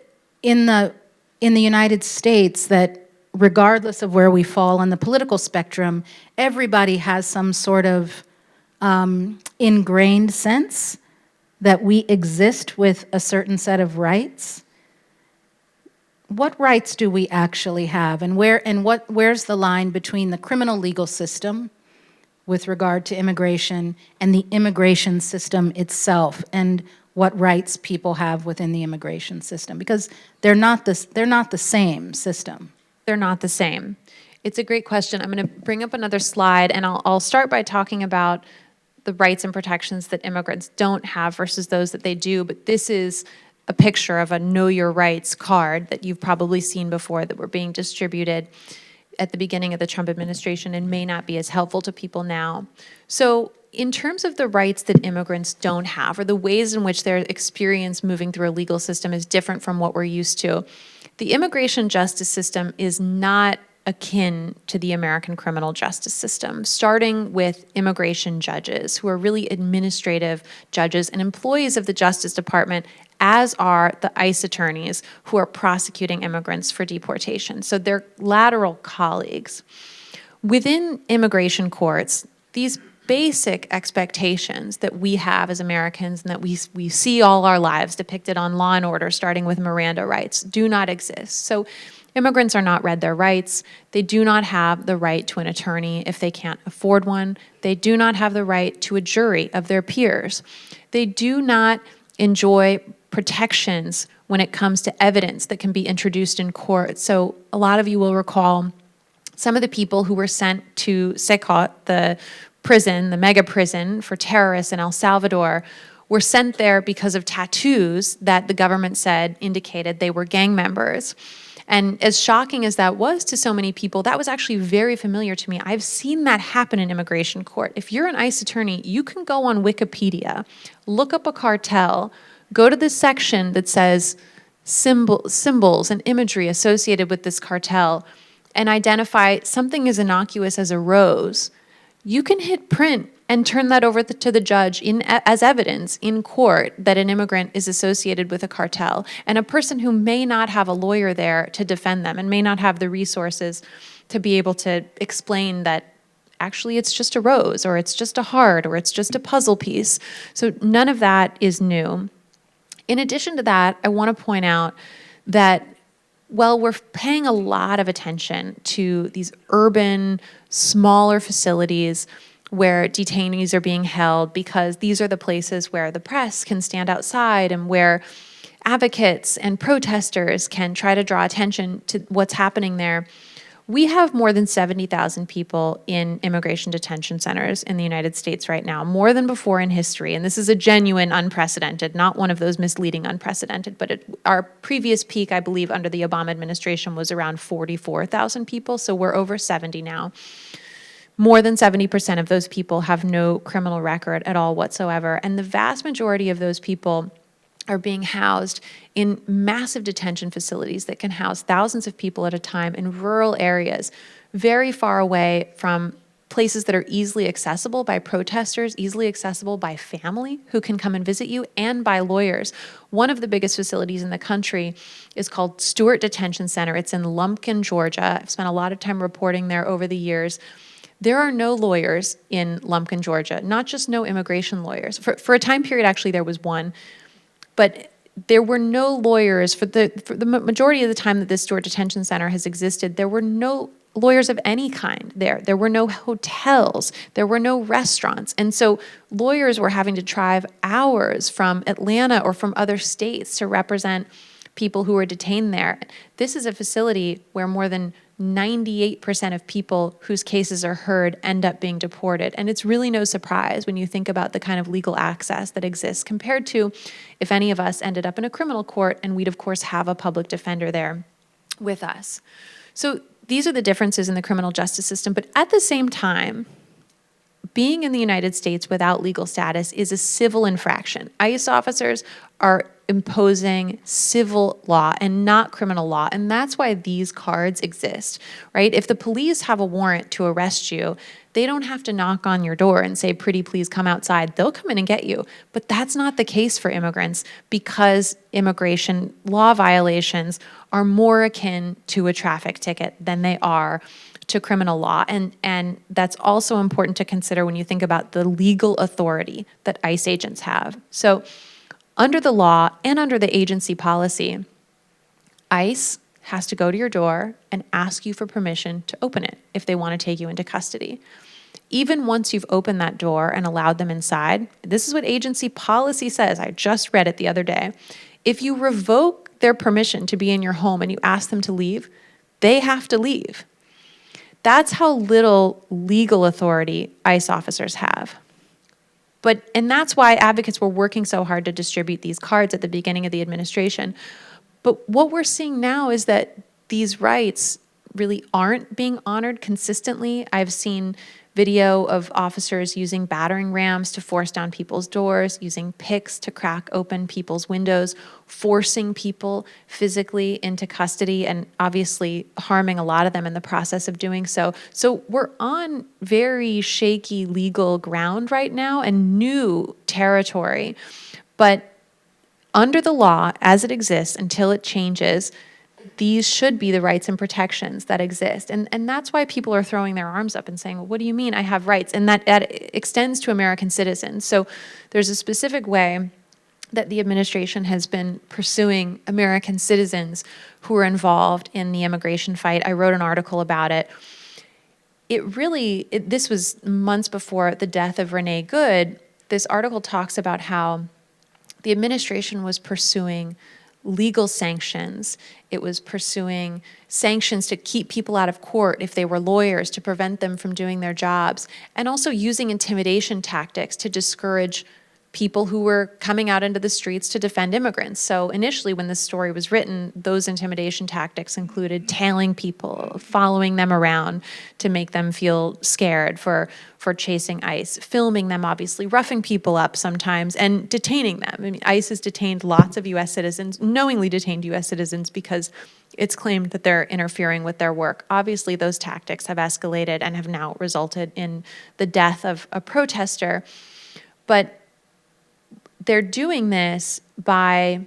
in the United States, that regardless of where we fall on the political spectrum, everybody has some sort of ingrained sense that we exist with a certain set of rights. What rights do we actually have, and where's the line between the criminal legal system with regard to immigration and the immigration system itself, and what rights people have within the immigration system? Because they're not the same system. They're not the same. It's a great question. I'm going to bring up another slide, and I'll start by talking about the rights and protections that immigrants don't have versus those that they do, but this is a picture of a Know Your Rights card that you've probably seen before that were being distributed at the beginning of the Trump administration and may not be as helpful to people now. So in terms of the rights that immigrants don't have, or the ways in which their experience moving through a legal system is different from what we're used to, the immigration justice system is not akin to the American criminal justice system, starting with immigration judges who are really administrative judges and employees of the Justice Department, as are the ICE attorneys who are prosecuting immigrants for deportation. So they're lateral colleagues. Within immigration courts, these basic expectations that we have as Americans and that we see all our lives depicted on Law and Order, starting with Miranda rights, do not exist. So immigrants are not read their rights. They do not have the right to an attorney if they can't afford one. They do not have the right to a jury of their peers. They do not enjoy protections when it comes to evidence that can be introduced in court. So a lot of you will recall some of the people who were sent to Secot, the prison, the mega prison for terrorists in El Salvador, were sent there because of tattoos that the government said indicated they were gang members. And as shocking as that was to so many people, that was actually very familiar to me. I've seen that happen in immigration court. If you're an ICE attorney, you can go on Wikipedia, look up a cartel, go to the section that says symbols and imagery associated with this cartel, and identify something as innocuous as a rose. You can hit print and turn that over to the judge as evidence in court that an immigrant is associated with a cartel, and a person who may not have a lawyer there to defend them and may not have the resources to be able to explain that actually it's just a rose, or it's just a heart, or it's just a puzzle piece. So none of that is new. In addition to that, I want to point out that while we're paying a lot of attention to these urban, smaller facilities where detainees are being held, because these are the places where the press can stand outside and where advocates and protesters can try to draw attention to what's happening there, we have more than 70,000 people in immigration detention centers in the United States right now, more than before in history. And this is a genuine unprecedented, not one of those misleading unprecedented, but our previous peak, I believe, under the Obama administration was around 44,000 people, so we're over 70 now. More than 70% of those people have no criminal record at all whatsoever, and the vast majority of those people are being housed in massive detention facilities that can house thousands of people at a time in rural areas, very far away from places that are easily accessible by protesters, easily accessible by family who can come and visit you, and by lawyers. One of the biggest facilities in the country is called Stewart Detention Center. It's in Lumpkin, Georgia. I've spent a lot of time reporting there over the years. There are no lawyers in Lumpkin, Georgia, not just no immigration lawyers. For a time period, actually, there was one. But there were no lawyers for the majority of the time that this Stewart Detention Center has existed. There were no lawyers of any kind there. There were no hotels. There were no restaurants. And so lawyers were having to drive hours from Atlanta or from other states to represent people who were detained there. This is a facility where more than 98% of people whose cases are heard end up being deported. And it's really no surprise when you think about the kind of legal access that exists compared to if any of us ended up in a criminal court, and we'd of course have a public defender there with us. So these are the differences in the criminal justice system, but at the same time, being in the United States without legal status is a civil infraction. ICE officers are imposing civil law and not criminal law, and that's why these cards exist, right? If the police have a warrant to arrest you, they don't have to knock on your door and say, pretty please come outside. They'll come in and get you. But that's not the case for immigrants because immigration law violations are more akin to a traffic ticket than they are to criminal law. And that's also important to consider when you think about the legal authority that ICE agents have. So under the law and under the agency policy, ICE has to go to your door and ask you for permission to open it if they want to take you into custody. Even once you've opened that door and allowed them inside, this is what agency policy says. I just read it the other day. If you revoke their permission to be in your home and you ask them to leave, they have to leave. That's how little legal authority ICE officers have. And that's why advocates were working so hard to distribute these cards at the beginning of the administration. But what we're seeing now is that these rights really aren't being honored consistently. I've seen video of officers using battering rams to force down people's doors, using picks to crack open people's windows, forcing people physically into custody, and obviously harming a lot of them in the process of doing so. So we're on very shaky legal ground right now and new territory. But under the law, as it exists, until it changes, these should be the rights and protections that exist. And that's why people are throwing their arms up and saying, well, what do you mean I have rights? And that extends to American citizens. So there's a specific way that the administration has been pursuing American citizens who are involved in the immigration fight. I wrote an article about it. This was months before the death of Renee Good. This article talks about how the administration was pursuing legal sanctions. It was pursuing sanctions to keep people out of court if they were lawyers, to prevent them from doing their jobs, and also using intimidation tactics to discourage people who were coming out into the streets to defend immigrants. So initially, when this story was written, those intimidation tactics included tailing people, following them around to make them feel scared for chasing ICE, filming them, obviously, roughing people up sometimes, and detaining them. I mean, ICE has detained lots of U.S. citizens, knowingly detained U.S. citizens, because it's claimed that they're interfering with their work. Obviously, those tactics have escalated and have now resulted in the death of a protester. But they're doing this by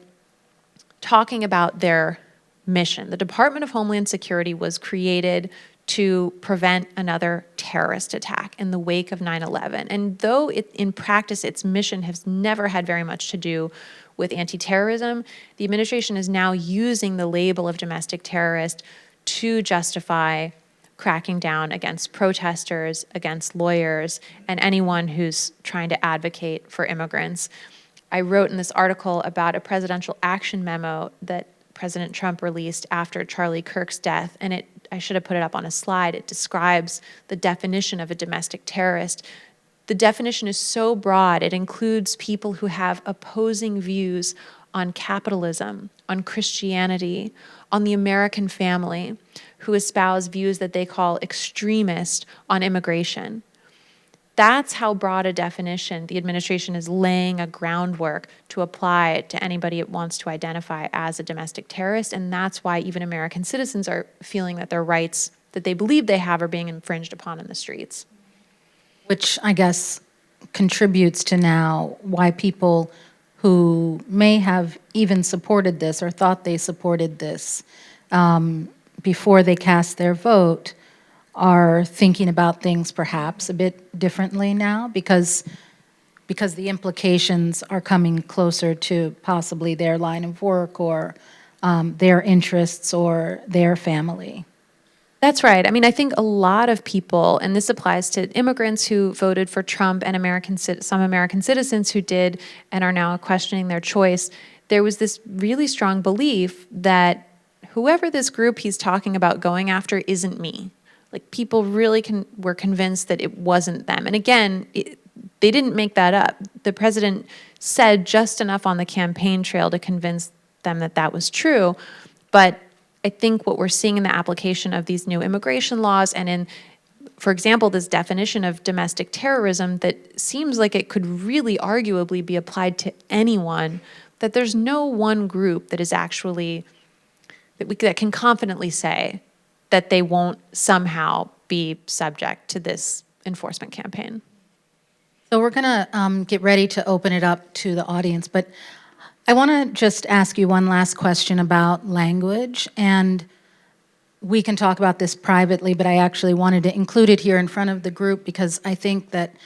talking about their mission. The Department of Homeland Security was created to prevent another terrorist attack in the wake of 9/11. And though in practice its mission has never had very much to do with anti-terrorism, the administration is now using the label of domestic terrorist to justify cracking down against protesters, against lawyers, and anyone who's trying to advocate for immigrants. I wrote in this article about a presidential action memo that President Trump released after Charlie Kirk's death, and I should have put it up on a slide. It describes the definition of a domestic terrorist. The definition is so broad, it includes people who have opposing views on capitalism, on Christianity, on the American family, who espouse views that they call extremist on immigration. That's how broad a definition the administration is laying a groundwork to apply to anybody it wants to identify as a domestic terrorist, and that's why even American citizens are feeling that their rights that they believe they have are being infringed upon in the streets. Which I guess contributes to now why people who may have even supported this or thought they supported this before they cast their vote are thinking about things perhaps a bit differently now because the implications are coming closer to possibly their line of work or their interests or their family. That's right. I mean, I think a lot of people, and this applies to immigrants who voted for Trump and some American citizens who did and are now questioning their choice. There was this really strong belief that whoever this group he's talking about going after isn't me. Like, people really were convinced that it wasn't them. And again, they didn't make that up. The president said just enough on the campaign trail to convince them that that was true. But I think what we're seeing in the application of these new immigration laws and in, for example, this definition of domestic terrorism that seems like it could really arguably be applied to anyone, that there's no one group that is actually, that can confidently say that they won't somehow be subject to this enforcement campaign. So we're going to get ready to open it up to the audience, but I want to just ask you one last question about language, and we can talk about this privately, but I actually wanted to include it here in front of the group because I think that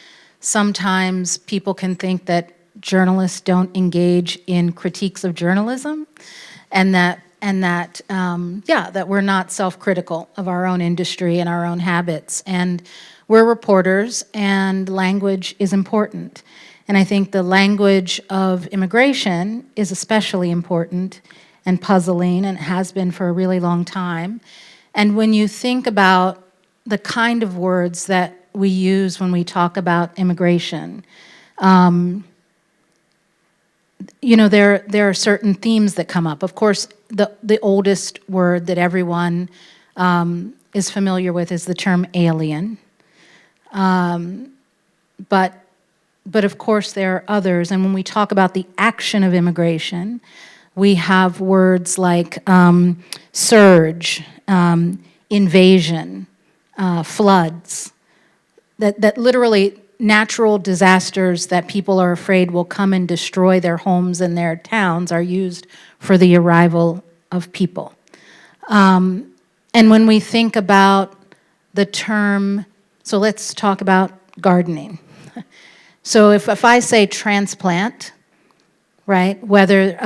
sometimes people can think that journalists don't engage in critiques of journalism, and that we're not self-critical of our own industry and our own habits. And we're reporters, and language is important. And I think the language of immigration is especially important and puzzling, and has been for a really long time. And when you think about the kind of words that we use when we talk about immigration, there are certain themes that come up. Of course, the oldest word that everyone is familiar with is the term alien. But of course there are others, and when we talk about the action of immigration, we have words like surge, invasion, floods, that literally natural disasters that people are afraid will come and destroy their homes and their towns are used for the arrival of people. And when we think about the term, so let's talk about gardening. So if I say transplant, right, whether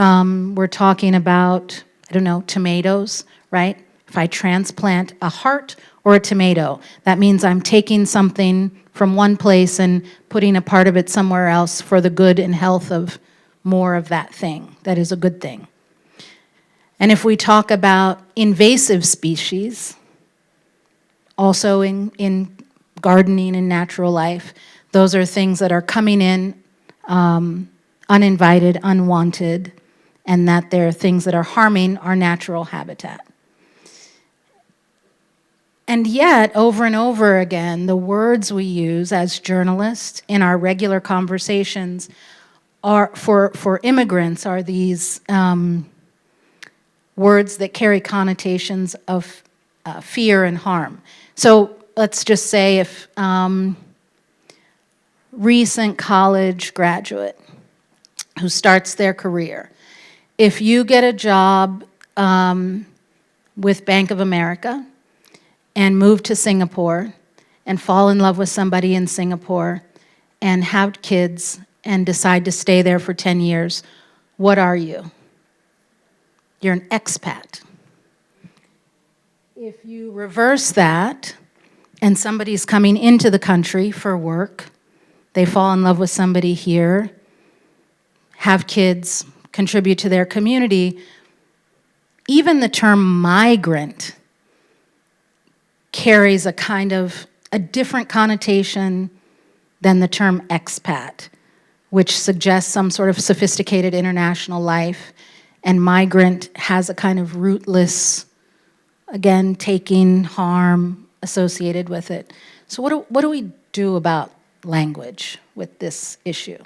we're talking about, I don't know, tomatoes, right? If I transplant a heart or a tomato, that means I'm taking something from one place and putting a part of it somewhere else for the good and health of more of that thing. That is a good thing. And if we talk about invasive species, also in gardening and natural life, those are things that are coming in uninvited, unwanted, and that they're things that are harming our natural habitat. And yet, over and over again, the words we use as journalists in our regular conversations are for immigrants are these words that carry connotations of fear and harm. So let's just say if recent college graduate who starts their career, if you get a job with Bank of America and move to Singapore and fall in love with somebody in Singapore and have kids and decide to stay there for 10 years, what are you? You're an expat. If you reverse that and somebody's coming into the country for work, they fall in love with somebody here, have kids, contribute to their community, even the term migrant carries a kind of a different connotation than the term expat, which suggests some sort of sophisticated international life, and migrant has a kind of rootless, again, taking harm associated with it. So what do we do about language with this issue?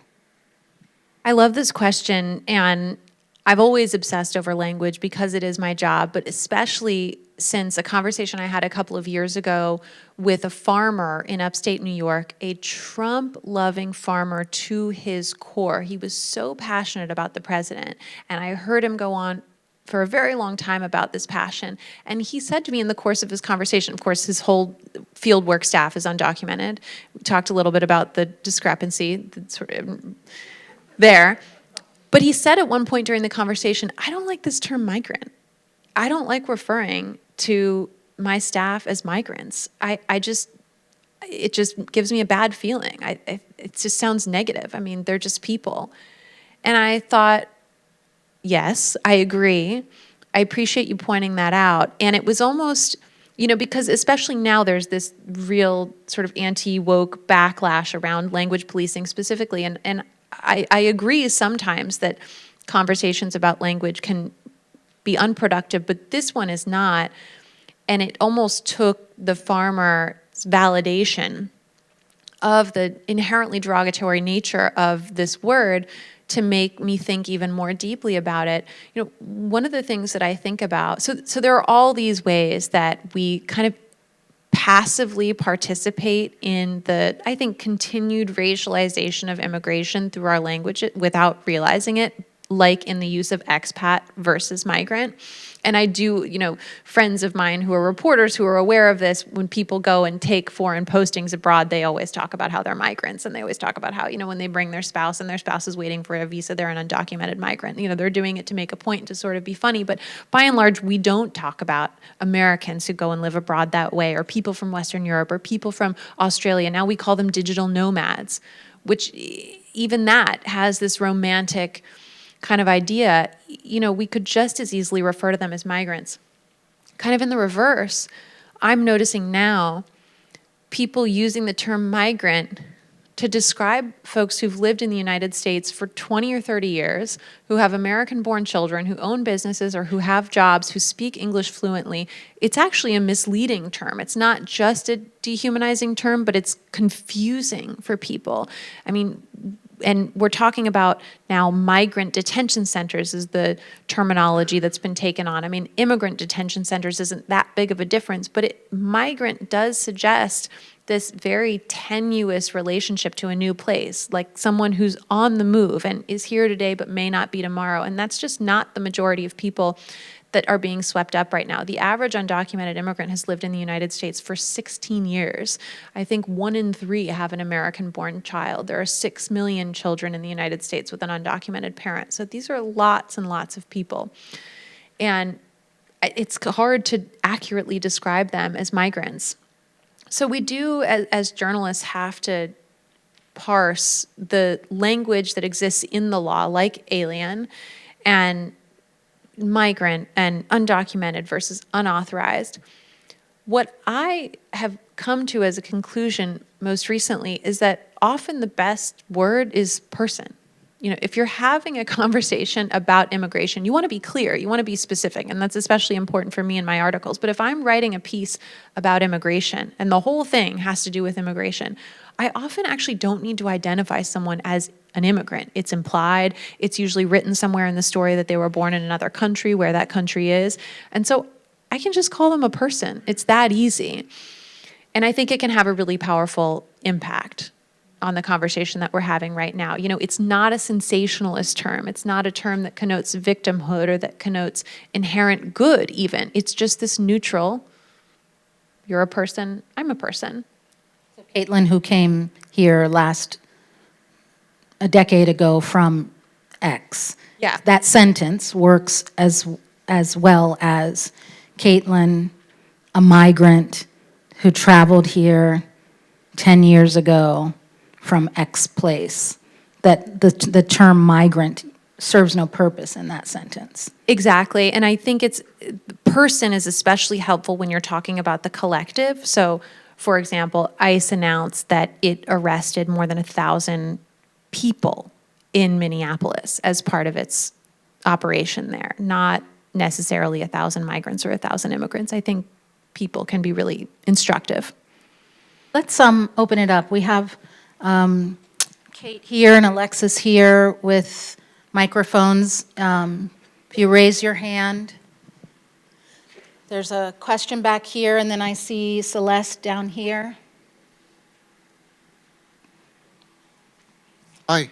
I love this question, and I've always obsessed over language because it is my job, but especially since a conversation I had a couple of years ago with a farmer in upstate New York, a Trump-loving farmer to his core. He was so passionate about the president, and I heard him go on for a very long time about this passion. And he said to me in the course of his conversation, of course, his whole field work staff is undocumented. We talked a little bit about the discrepancy that's sort of there. But he said at one point during the conversation, I don't like this term migrant. I don't like referring to my staff as migrants. It just gives me a bad feeling. It just sounds negative. I mean, they're just people. And I thought, yes, I agree. I appreciate you pointing that out. And it was almost, because especially now there's this real sort of anti-woke backlash around language policing specifically. And I agree sometimes that conversations about language can be unproductive, but this one is not. And it almost took the farmer's validation of the inherently derogatory nature of this word to make me think even more deeply about it. One of the things that I think about, so there are all these ways that we kind of passively participate in the, I think, continued racialization of immigration through our language without realizing it, like in the use of expat versus migrant. And I do, friends of mine who are reporters who are aware of this, when people go and take foreign postings abroad, they always talk about how they're migrants. And they always talk about how, when they bring their spouse and their spouse is waiting for a visa, they're an undocumented migrant. They're doing it to make a point, to sort of be funny. But by and large, we don't talk about Americans who go and live abroad that way, or people from Western Europe, or people from Australia. Now we call them digital nomads, which even that has this romantic kind of idea. We could just as easily refer to them as migrants. Kind of in the reverse, I'm noticing now people using the term migrant to describe folks who've lived in the United States for 20 or 30 years, who have American-born children, who own businesses, or who have jobs, who speak English fluently. It's actually a misleading term. It's not just a dehumanizing term, but it's confusing for people. I mean, and we're talking about now migrant detention centers is the terminology that's been taken on. I mean, immigrant detention centers isn't that big of a difference, but migrant does suggest this very tenuous relationship to a new place, like someone who's on the move and is here today but may not be tomorrow. And that's just not the majority of people that are being swept up right now. The average undocumented immigrant has lived in the United States for 16 years. I think 1 in 3 have an American-born child. There are 6 million children in the United States with an undocumented parent. So these are lots and lots of people. And it's hard to accurately describe them as migrants. So we do, as journalists, have to parse the language that exists in the law, like alien, and migrant and undocumented versus unauthorized. What I have come to as a conclusion most recently is that often the best word is person. If you're having a conversation about immigration, you want to be clear, you want to be specific, and that's especially important for me in my articles. But if I'm writing a piece about immigration and the whole thing has to do with immigration, I often actually don't need to identify someone as an immigrant. It's implied. It's usually written somewhere in the story that they were born in another country, where that country is. And so I can just call them a person. It's that easy. And I think it can have a really powerful impact on the conversation that we're having right now. It's not a sensationalist term. It's not a term that connotes victimhood or that connotes inherent good even. It's just this neutral, you're a person, I'm a person. Caitlin, who came here a decade ago from X. Yeah. That sentence works as well as Caitlin, a migrant who traveled here 10 years ago from X place. That the term migrant serves no purpose in that sentence. Exactly. And I think person is especially helpful when you're talking about the collective. So, for example, ICE announced that it arrested more than 1,000 people in Minneapolis as part of its operation there, not necessarily 1,000 migrants or 1,000 immigrants. I think people can be really instructive. Let's open it up. We have Kate here and Alexis here with microphones. If you raise your hand. There's a question back here, and then I see Celeste down here. Hi.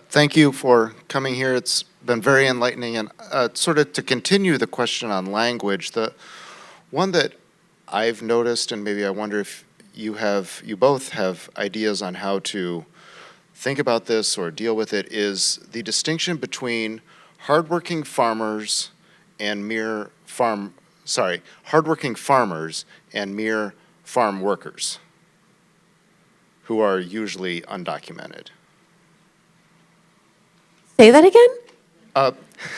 Thank you for coming here. It's been very enlightening. And sort of to continue the question on language, the one that I've noticed, and maybe I wonder if you both have ideas on how to think about this or deal with it, is the distinction between hardworking farmers and mere farm hardworking farmers and mere farm workers who are usually undocumented. Say that again?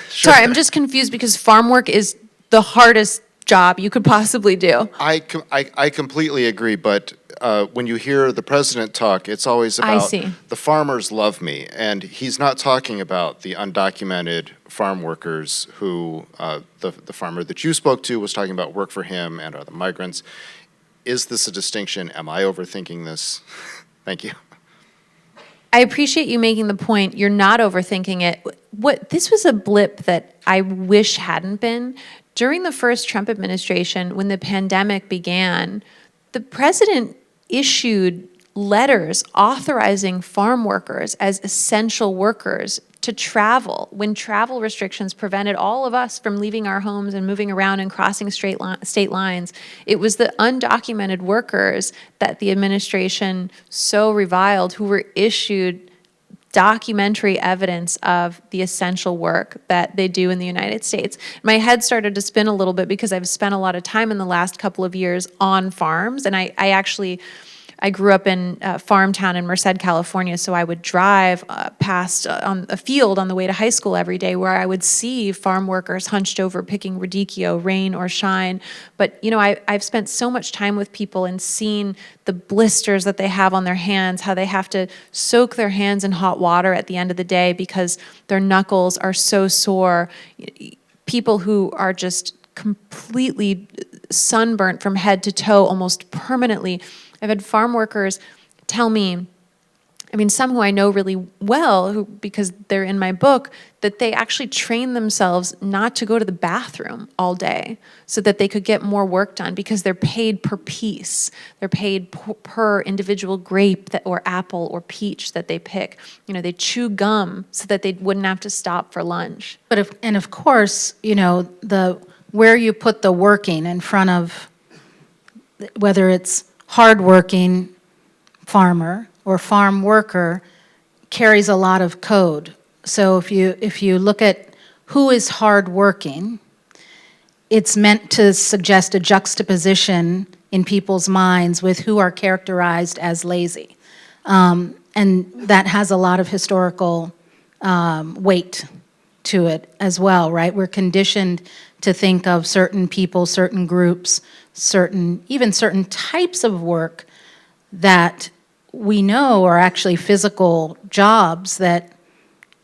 Sure. Sorry, I'm just confused because farm work is the hardest job you could possibly do. I completely agree, but when you hear the president talk, it's always I about see. the farmers love me, and he's not talking about the undocumented farm workers who the farmer that you spoke to was talking about work for him and are the migrants. Is this a distinction? Am I overthinking this? Thank you. I appreciate you making the point. You're not overthinking it. This was a blip that I wish hadn't been. During the first Trump administration, when the pandemic began, the president issued letters authorizing farm workers as essential workers to travel when travel restrictions prevented all of us from leaving our homes and moving around and crossing state lines. It was the undocumented workers that the administration so reviled who were issued documentary evidence of the essential work that they do in the United States. My head started to spin a little bit because I've spent a lot of time in the last couple of years on farms, and I grew up in a farm town in Merced, California, so I would drive past on a field on the way to high school every day where I would see farm workers hunched over picking radicchio, rain or shine. But, you know, I've spent so much time with people and seen the blisters that they have on their hands, how they have to soak their hands in hot water at the end of the day because their knuckles are so sore. People who are just completely sunburnt from head to toe almost permanently. I've had farm workers tell me, I mean, some who I know really well, because they're in my book, that they actually train themselves not to go to the bathroom all day so that they could get more work done because they're paid per piece. They're paid per individual grape or apple or peach that they pick. You know, they chew gum so that they wouldn't have to stop for lunch. But of course, you know, where you put the working in front of, whether it's hardworking farmer or farm worker, carries a lot of code. So if you look at who is hardworking, it's meant to suggest a juxtaposition in people's minds with who are characterized as lazy. And that has a lot of historical weight to it as well, right? We're conditioned to think of certain people, certain groups, even certain types of work that we know are actually physical jobs that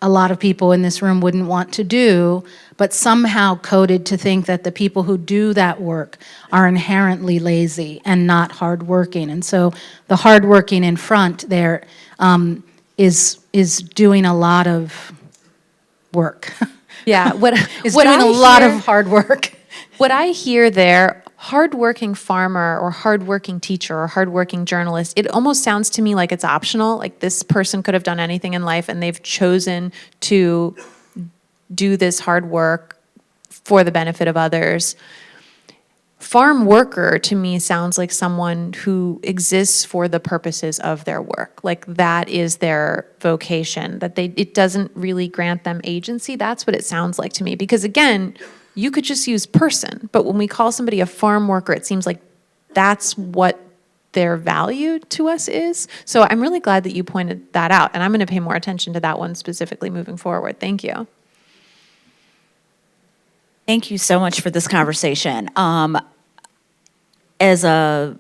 a lot of people in this room wouldn't want to do, but somehow coded to think that the people who do that work are inherently lazy and not hardworking. And so the hardworking in front there is doing a lot of work. Yeah, Is doing a lot of hard work. What I hear there, hardworking farmer or hardworking teacher or hardworking journalist, it almost sounds to me like it's optional. Like this person could have done anything in life and they've chosen to do this hard work for the benefit of others. Farm worker to me sounds like someone who exists for the purposes of their work. Like that is their vocation, that it doesn't really grant them agency. That's what it sounds like to me. Because again, you could just use person, but when we call somebody a farm worker, it seems like that's what their value to us is. So I'm really glad that you pointed that out, and I'm going to pay more attention to that one specifically moving forward. Thank you. Thank you so much for this conversation. As a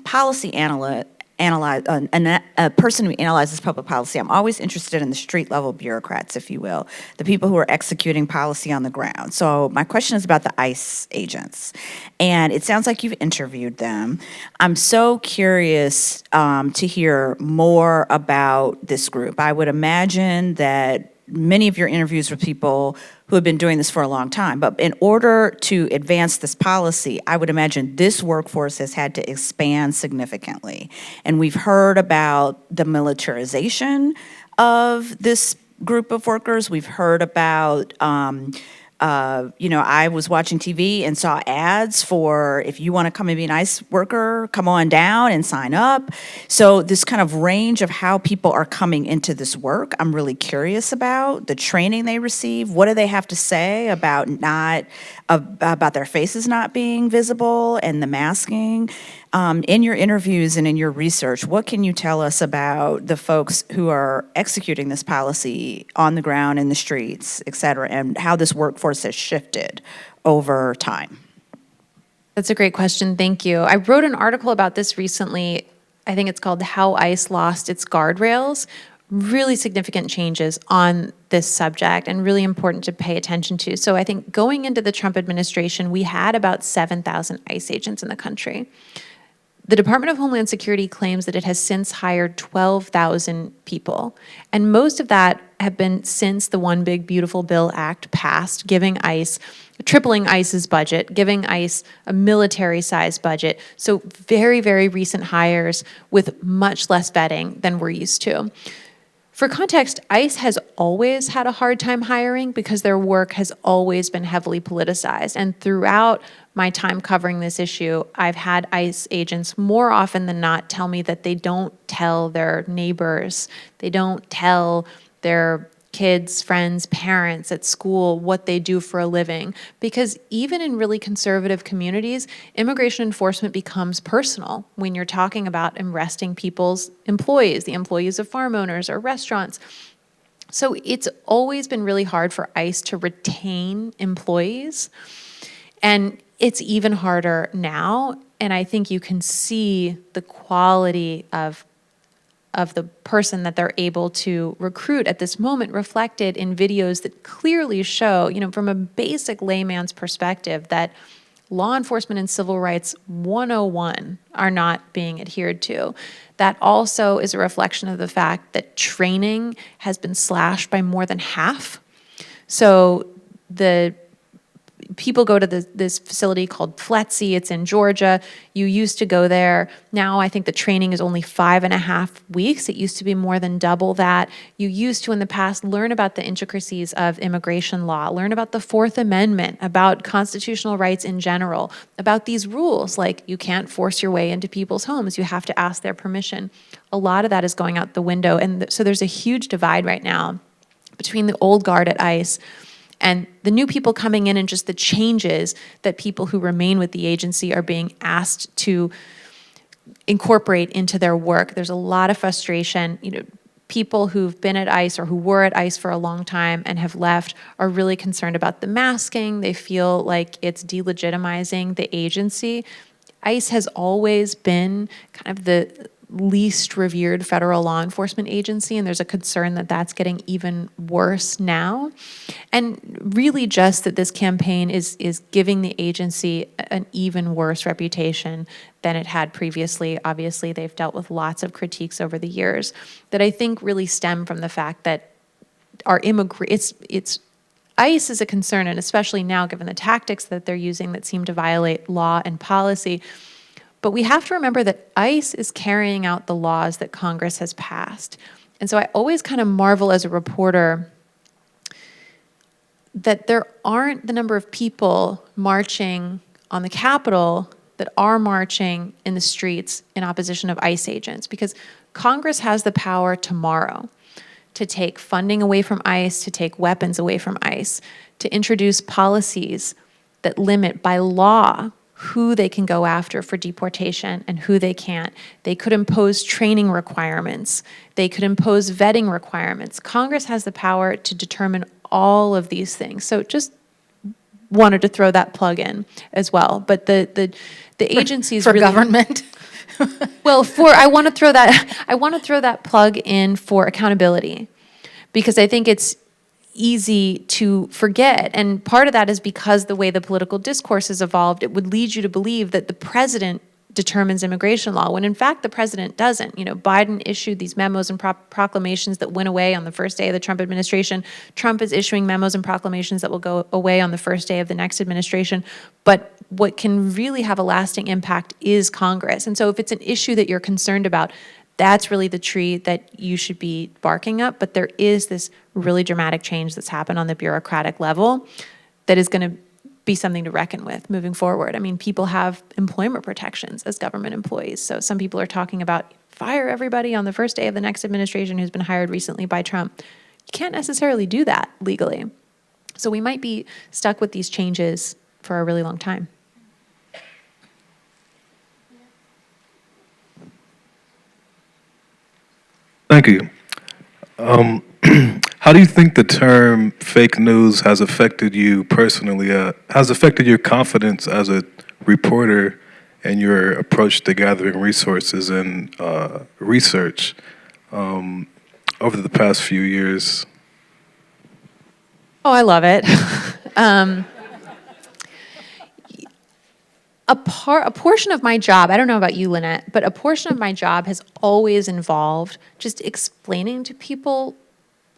policy analyst, a person who analyzes public policy, I'm always interested in the street level bureaucrats, if you will, the people who are executing policy on the ground. So my question is about the ICE agents, and it sounds like you've interviewed them. I'm so curious to hear more about this group. I would imagine that many of your interviews with people who have been doing this for a long time, but in order to advance this policy, I would imagine this workforce has had to expand significantly. And we've heard about the militarization of this group of workers. We've heard about I was watching TV and saw ads for if you want to come and be an ICE worker, come on down and sign up. So this kind of range of how people are coming into this work, I'm really curious about the training they receive. What do they have to say about about their faces not being visible and the masking? In your interviews and in your research, what can you tell us about the folks who are executing this policy on the ground, in the streets, et cetera, and how this workforce has shifted over time? That's a great question. Thank you. I wrote an article about this recently. I think it's called How ICE Lost Its Guardrails. Really significant changes on this subject and really important to pay attention to. So I think going into the Trump administration, we had about 7,000 ICE agents in the country. The Department of Homeland Security claims that it has since hired 12,000 people, and most of that have been since the One Big Beautiful Bill Act passed, tripling ICE's budget, giving ICE a military-sized budget. So very, very recent hires with much less vetting than we're used to. For context, ICE has always had a hard time hiring because their work has always been heavily politicized. And throughout my time covering this issue, I've had ICE agents more often than not tell me that they don't tell their neighbors, they don't tell their kids, friends, parents at school what they do for a living. Because even in really conservative communities, immigration enforcement becomes personal when you're talking about arresting people's employees, the employees of farm owners or restaurants. So it's always been really hard for ICE to retain employees. And it's even harder now. And I think you can see the quality of the person that they're able to recruit at this moment reflected in videos that clearly show, from a basic layman's perspective, that law enforcement and civil rights 101 are not being adhered to. That also is a reflection of the fact that training has been slashed by more than half. So the people go to this facility called FLETC. It's in Georgia. You used to go there. Now I think the training is only 5.5 weeks. It used to be more than double that. You used to, in the past, learn about the intricacies of immigration law, learn about the Fourth Amendment, about constitutional rights in general, about these rules, like you can't force your way into people's homes. You have to ask their permission. A lot of that is going out the window. And so there's a huge divide right now between the old guard at ICE and the new people coming in, and just the changes that people who remain with the agency are being asked to incorporate into their work. There's a lot of frustration. People who've been at ICE or who were at ICE for a long time and have left are really concerned about the masking. They feel like it's delegitimizing the agency. ICE has always been kind of the least revered federal law enforcement agency, and there's a concern that that's getting even worse now. And really just that this campaign is giving the agency an even worse reputation than it had previously. Obviously, they've dealt with lots of critiques over the years that I think really stem from the fact that our it's ICE is a concern, and especially now given the tactics that they're using that seem to violate law and policy. But we have to remember that ICE is carrying out the laws that Congress has passed. And so I always kind of marvel as a reporter that there aren't the number of people marching on the Capitol that are marching in the streets in opposition of ICE agents, because Congress has the power tomorrow to take funding away from ICE, to take weapons away from ICE, to introduce policies that limit by law who they can go after for deportation and who they can't. They could impose training requirements. They could impose vetting requirements. Congress has the power to determine all of these things. So just wanted to throw that plug in as well. But the agencies for really, government. well, I want to throw that plug in for accountability, because I think it's easy to forget. And part of that is because the way the political discourse has evolved, it would lead you to believe that the president determines immigration law, when in fact the president doesn't. Biden issued these memos and proclamations that went away on the first day of the Trump administration. Trump is issuing memos and proclamations that will go away on the first day of the next administration. But what can really have a lasting impact is Congress. And so if it's an issue that you're concerned about, that's really the tree that you should be barking up. But there is this really dramatic change that's happened on the bureaucratic level that is going to be something to reckon with moving forward. I mean, people have employment protections as government employees. So some people are talking about fire everybody on the first day of the next administration who's been hired recently by Trump. You can't necessarily do that legally. So we might be stuck with these changes for a really long time. Thank you. How do you think the term fake news has affected you personally, has affected your confidence as a reporter and your approach to gathering resources and research over the past few years? Oh, I love it. A portion of my job, I don't know about you, Lynette, but a portion of my job has always involved just explaining to people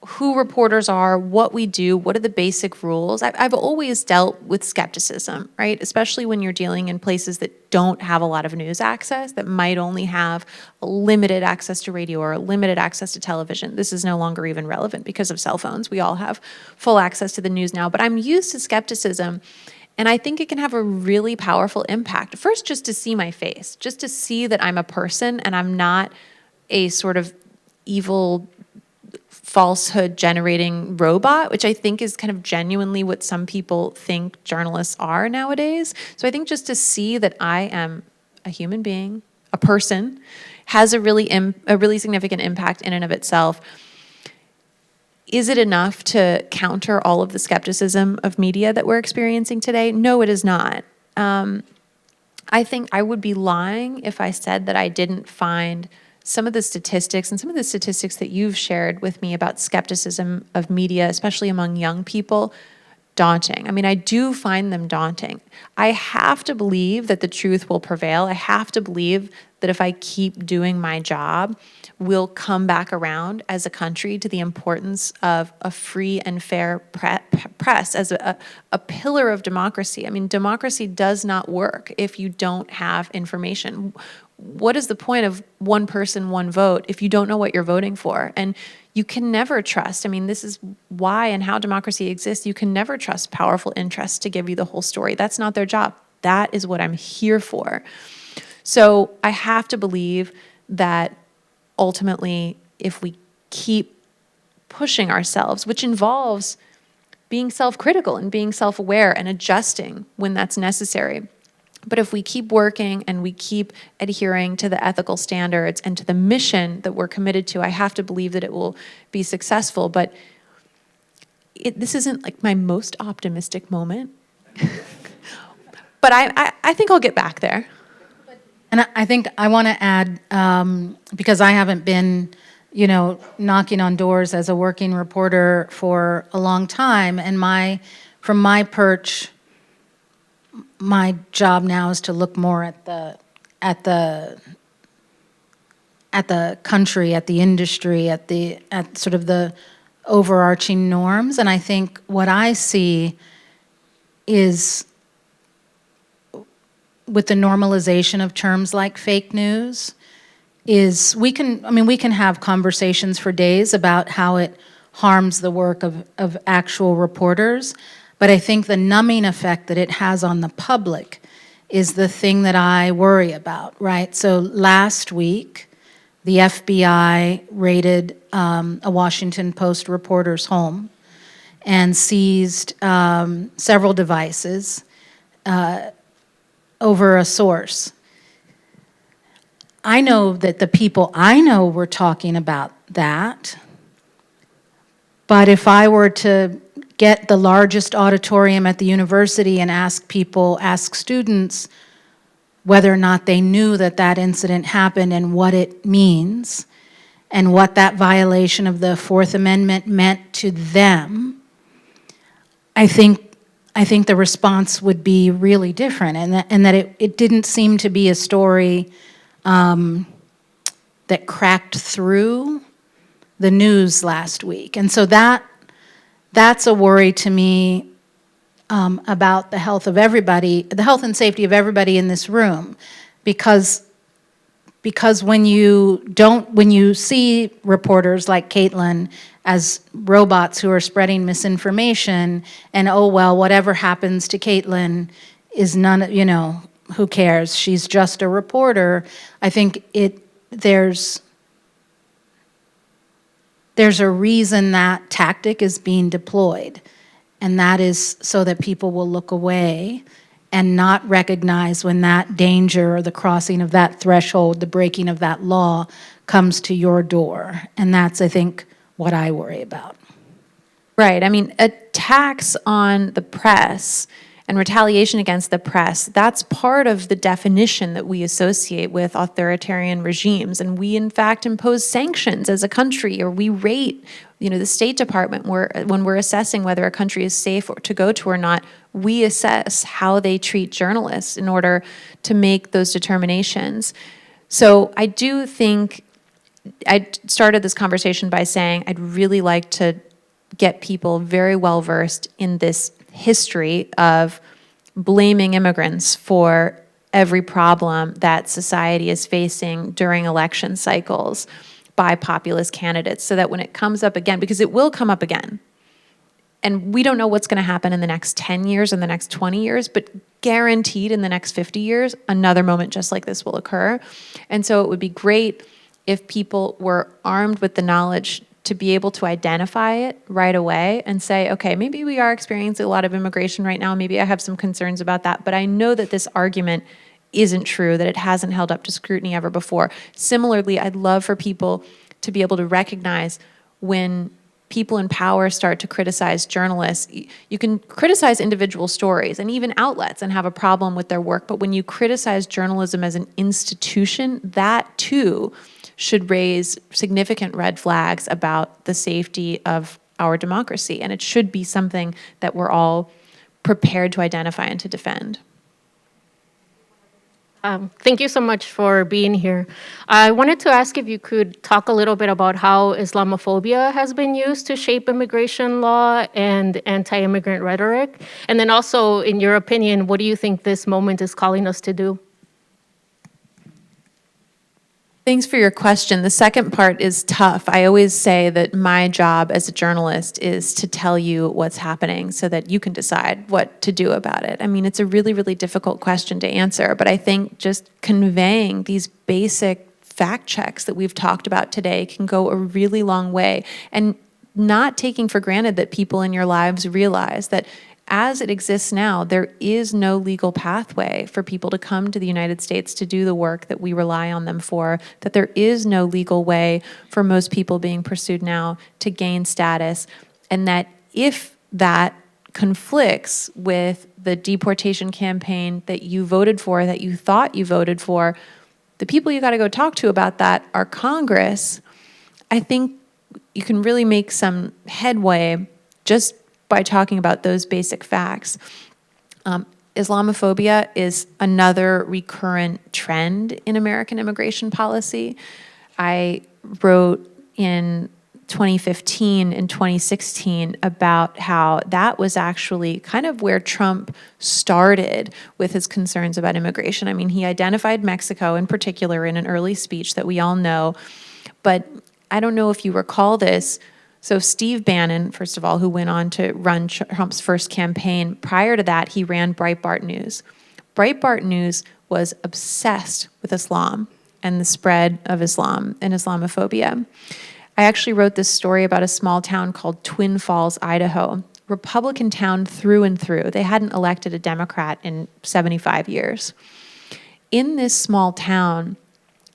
who reporters are, what we do, what are the basic rules. I've always dealt with skepticism, right? Especially when you're dealing in places that don't have a lot of news access, that might only have a limited access to radio or a limited access to television. This is no longer even relevant because of cell phones. We all have full access to the news now, but I'm used to skepticism. And I think it can have a really powerful impact. First, just to see my face, just to see that I'm a person and I'm not a sort of evil falsehood generating robot, which I think is kind of genuinely what some people think journalists are nowadays. So I think just to see that I am a human being, a person, has a really significant impact in and of itself. Is it enough to counter all of the skepticism of media that we're experiencing today? No, it is not. I think I would be lying if I said that I didn't find some of the statistics and some of the statistics that you've shared with me about skepticism of media, especially among young people, daunting. I mean, I do find them daunting. I have to believe that the truth will prevail. I have to believe that if I keep doing my job, we'll come back around as a country to the importance of a free and fair press as a pillar of democracy. I mean, democracy does not work if you don't have information. What is the point of one person, one vote if you don't know what you're voting for? And you can never trust. I mean, this is why and how democracy exists. You can never trust powerful interests to give you the whole story. That's not their job. That is what I'm here for. So I have to believe that ultimately, if we keep pushing ourselves, which involves being self-critical and being self-aware and adjusting when that's necessary, but if we keep working and we keep adhering to the ethical standards and to the mission that we're committed to, I have to believe that it will be successful. But this isn't like my most optimistic moment. But I think I'll get back there. And I think I want to add, because I haven't been, knocking on doors as a working reporter for a long time, and from my perch, my job now is to look more at the country, at the industry, at sort of the overarching norms. And I think what I see is, with the normalization of terms like fake news, is we can have conversations for days about how it harms the work of actual reporters, but I think the numbing effect that it has on the public is the thing that I worry about, right? So last week, the FBI raided a Washington Post reporter's home and seized several devices over a source. I know that the people I know were talking about that, but if I were to get the largest auditorium at the university and ask students whether or not they knew that incident happened and what it means and what that violation of the Fourth Amendment meant to them, I think the response would be really different, and that it didn't seem to be a story that cracked through the news last week. And so that's a worry to me about the health of everybody, the health and safety of everybody in this room, because when you see reporters like Caitlin as robots who are spreading misinformation, and oh, well, whatever happens to Caitlin is none, you know, who cares? She's just a reporter. I think there's a reason that tactic is being deployed, and that is so that people will look away and not recognize when that danger or the crossing of that threshold, the breaking of that law comes to your door. And that's, I think, what I worry about. Right. I mean, attacks on the press and retaliation against the press, that's part of the definition that we associate with authoritarian regimes. And we, in fact, impose sanctions as a country, or we rate, the State Department, when we're assessing whether a country is safe to go to or not, we assess how they treat journalists in order to make those determinations. So I do think, I started this conversation by saying I'd really like to get people very well versed in this history of blaming immigrants for every problem that society is facing during election cycles by populist candidates, so that when it comes up again, because it will come up again, and we don't know what's going to happen in the next 10 years, in the next 20 years, but guaranteed in the next 50 years, another moment just like this will occur. And so it would be great if people were armed with the knowledge to be able to identify it right away and say, okay, maybe we are experiencing a lot of immigration right now. Maybe I have some concerns about that, but I know that this argument isn't true, that it hasn't held up to scrutiny ever before. Similarly, I'd love for people to be able to recognize when people in power start to criticize journalists. You can criticize individual stories and even outlets and have a problem with their work, but when you criticize journalism as an institution, that too should raise significant red flags about the safety of our democracy. And it should be something that we're all prepared to identify and to defend. Thank you so much for being here. I wanted to ask if you could talk a little bit about how Islamophobia has been used to shape immigration law and anti-immigrant rhetoric. And then also, in your opinion, what do you think this moment is calling us to do? Thanks for your question. The second part is tough. I always say that my job as a journalist is to tell you what's happening so that you can decide what to do about it. I mean, it's a really, really difficult question to answer, but I think just conveying these basic fact checks that we've talked about today can go a really long way, and not taking for granted that people in your lives realize that as it exists now, there is no legal pathway for people to come to the United States to do the work that we rely on them for, that there is no legal way for most people being pursued now to gain status, and that if that conflicts with the deportation campaign that you voted for, that you thought you voted for, the people you got to go talk to about that are Congress. I think you can really make some headway just by talking about those basic facts. Islamophobia is another recurrent trend in American immigration policy. I wrote in 2015 and 2016 about how that was actually kind of where Trump started with his concerns about immigration. I mean, he identified Mexico in particular in an early speech that we all know, but I don't know if you recall this. So Steve Bannon, first of all, who went on to run Trump's first campaign, prior to that, he ran Breitbart News. Breitbart News was obsessed with Islam and the spread of Islam and Islamophobia. I actually wrote this story about a small town called Twin Falls, Idaho. Republican town through and through. They hadn't elected a Democrat in 75 years. In this small town,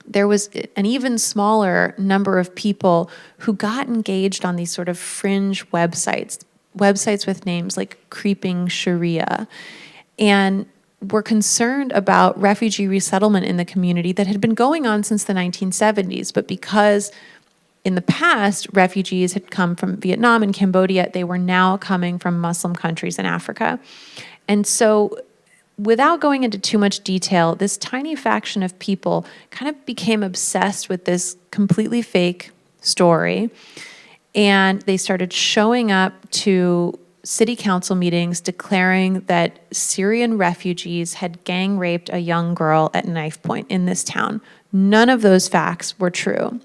there was an even smaller number of people who got engaged on these sort of fringe websites with names like Creeping Sharia, and were concerned about refugee resettlement in the community that had been going on since the 1970s. But because in the past, refugees had come from Vietnam and Cambodia, they were now coming from Muslim countries in Africa. And so without going into too much detail, this tiny faction of people kind of became obsessed with this completely fake story, and they started showing up to city council meetings declaring that Syrian refugees had gang raped a young girl at knife point in this town. None of those facts were true.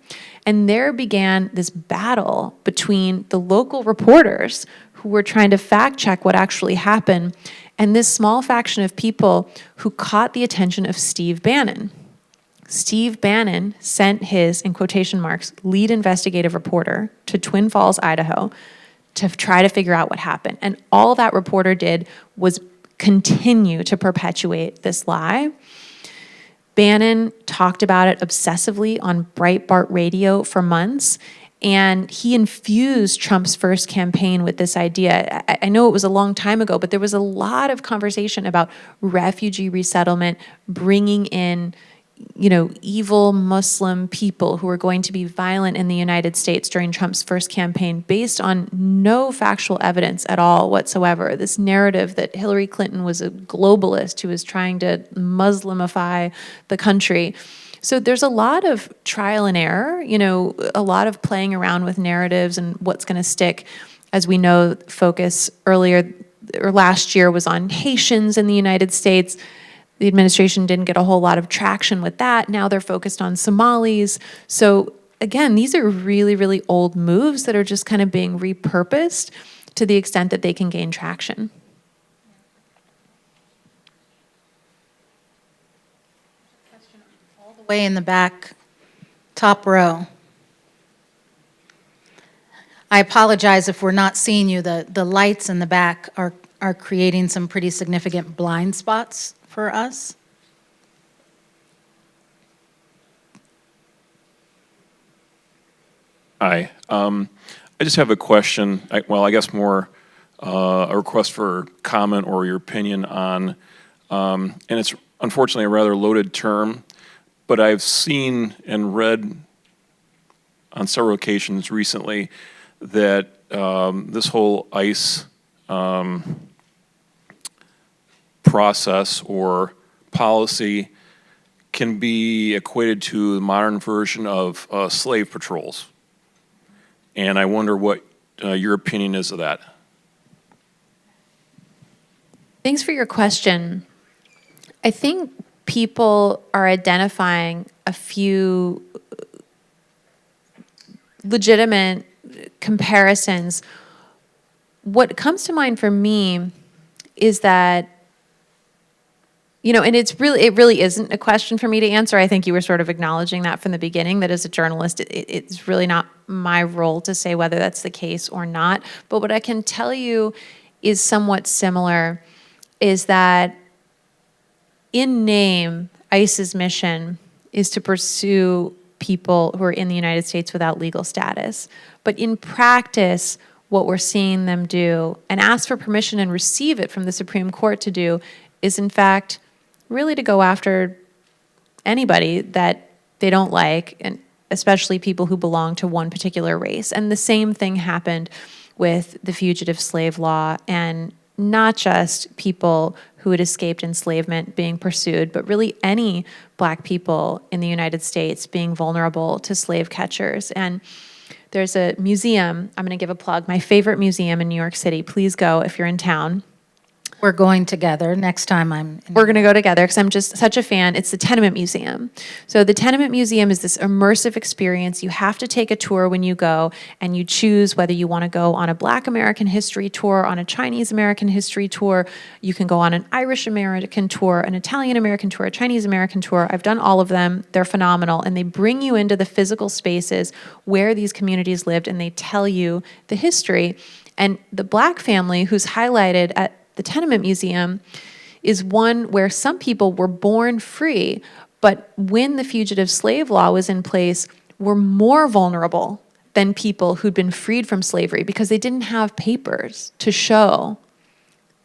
And there began this battle between the local reporters who were trying to fact check what actually happened and this small faction of people who caught the attention of Steve Bannon. Steve Bannon sent his, in quotation marks, lead investigative reporter to Twin Falls, Idaho, to try to figure out what happened. And all that reporter did was continue to perpetuate this lie. Bannon talked about it obsessively on Breitbart Radio for months, and he infused Trump's first campaign with this idea. I know it was a long time ago, but there was a lot of conversation about refugee resettlement, bringing in, evil Muslim people who were going to be violent in the United States during Trump's first campaign based on no factual evidence at all whatsoever. This narrative that Hillary Clinton was a globalist who was trying to Muslimify the country. So there's a lot of trial and error, a lot of playing around with narratives and what's going to stick. As we know, focus earlier or last year was on Haitians in the United States. The administration didn't get a whole lot of traction with that. Now they're focused on Somalis. So again, these are really, really old moves that are just kind of being repurposed to the extent that they can gain traction. All the way in the back, top row. I apologize if we're not seeing you. The lights in the back are creating some pretty significant blind spots for us. Hi. I just have a question. I guess more a request for comment or your opinion on, and it's unfortunately a rather loaded term, but I've seen and read on several occasions recently that this whole ICE process or policy can be equated to the modern version of slave patrols. And I wonder what your opinion is of that. Thanks for your question. I think people are identifying a few legitimate comparisons. What comes to mind for me is that, and it really isn't a question for me to answer. I think you were sort of acknowledging that from the beginning, that as a journalist, it's really not my role to say whether that's the case or not. But what I can tell you is somewhat similar, is that in name, ICE's mission is to pursue people who are in the United States without legal status. But in practice, what we're seeing them do, and ask for permission and receive it from the Supreme Court to do, is in fact really to go after anybody that they don't like, and especially people who belong to one particular race. And the same thing happened with the fugitive slave law, and not just people who had escaped enslavement being pursued, but really any Black people in the United States being vulnerable to slave catchers. And there's a museum, I'm going to give a plug, my favorite museum in New York City. Please go if you're in town. We're going together next time We're going to go together because I'm just such a fan. It's the Tenement Museum. So the Tenement Museum is this immersive experience. You have to take a tour when you go, and you choose whether you want to go on a Black American history tour, on a Chinese American history tour. You can go on an Irish American tour, an Italian American tour, a Chinese American tour. I've done all of them. They're phenomenal. And they bring you into the physical spaces where these communities lived, and they tell you the history. And the Black family who's highlighted at the Tenement Museum is one where some people were born free, but when the fugitive slave law was in place, were more vulnerable than people who'd been freed from slavery because they didn't have papers to show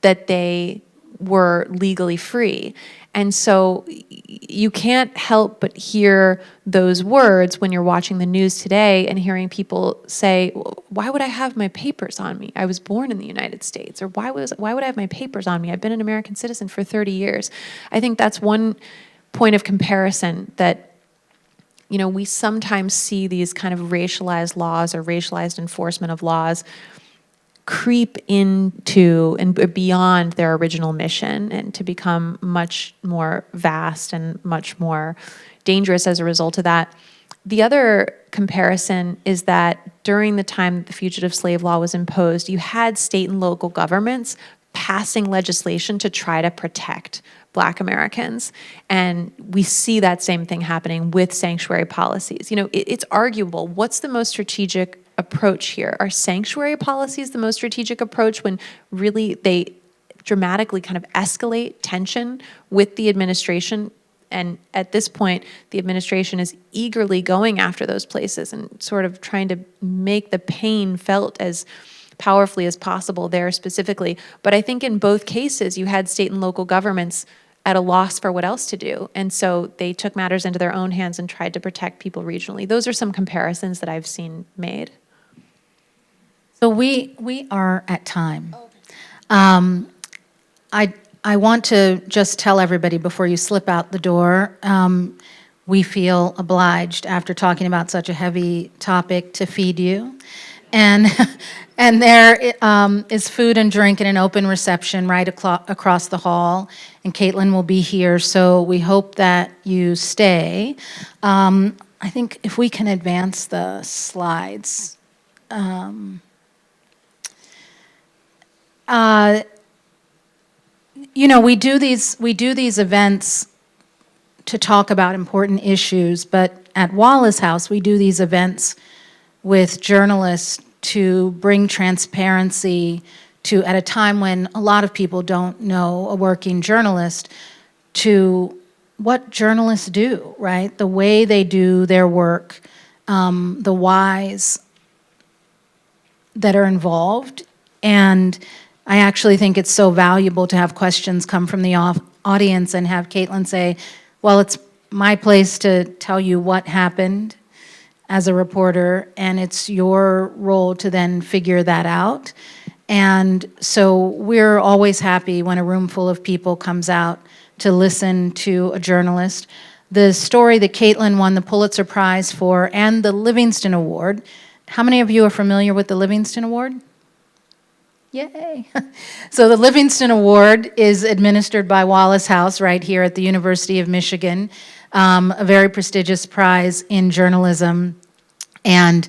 that they were legally free. And so you can't help but hear those words when you're watching the news today and hearing people say, why would I have my papers on me? I was born in the United States. Or why would I have my papers on me? I've been an American citizen for 30 years. I think that's one point of comparison that, we sometimes see these kind of racialized laws or racialized enforcement of laws creep into and beyond their original mission and to become much more vast and much more dangerous as a result of that. The other comparison is that during the time that the fugitive slave law was imposed, you had state and local governments passing legislation to try to protect Black Americans. And we see that same thing happening with sanctuary policies. You know, it's arguable. What's the most strategic approach here? Are sanctuary policies the most strategic approach when really they dramatically kind of escalate tension with the administration? And at this point, the administration is eagerly going after those places and sort of trying to make the pain felt as powerfully as possible there specifically. But I think in both cases, you had state and local governments at a loss for what else to do. And so they took matters into their own hands and tried to protect people regionally. Those are some comparisons that I've seen made. So we are at time. I want to just tell everybody before you slip out the door, we feel obliged after talking about such a heavy topic to feed you. And there is food and drink and an open reception right across the hall. And Caitlin will be here, so we hope that you stay. I think if we can advance the slides. You know, we do these events to talk about important issues, but at Wallace House, we do these events with journalists to bring transparency to, at a time when a lot of people don't know a working journalist, to what journalists do, right? The way they do their work, the whys that are involved. And I actually think it's so valuable to have questions come from the audience and have Caitlin say, well, it's my place to tell you what happened as a reporter, and it's your role to then figure that out. And so we're always happy when a room full of people comes out to listen to a journalist. The story that Caitlin won the Pulitzer Prize for and the Livingston Award, how many of you are familiar with the Livingston Award? Yay. So the Livingston Award is administered by Wallace House right here at the University of Michigan, a very prestigious prize in journalism. And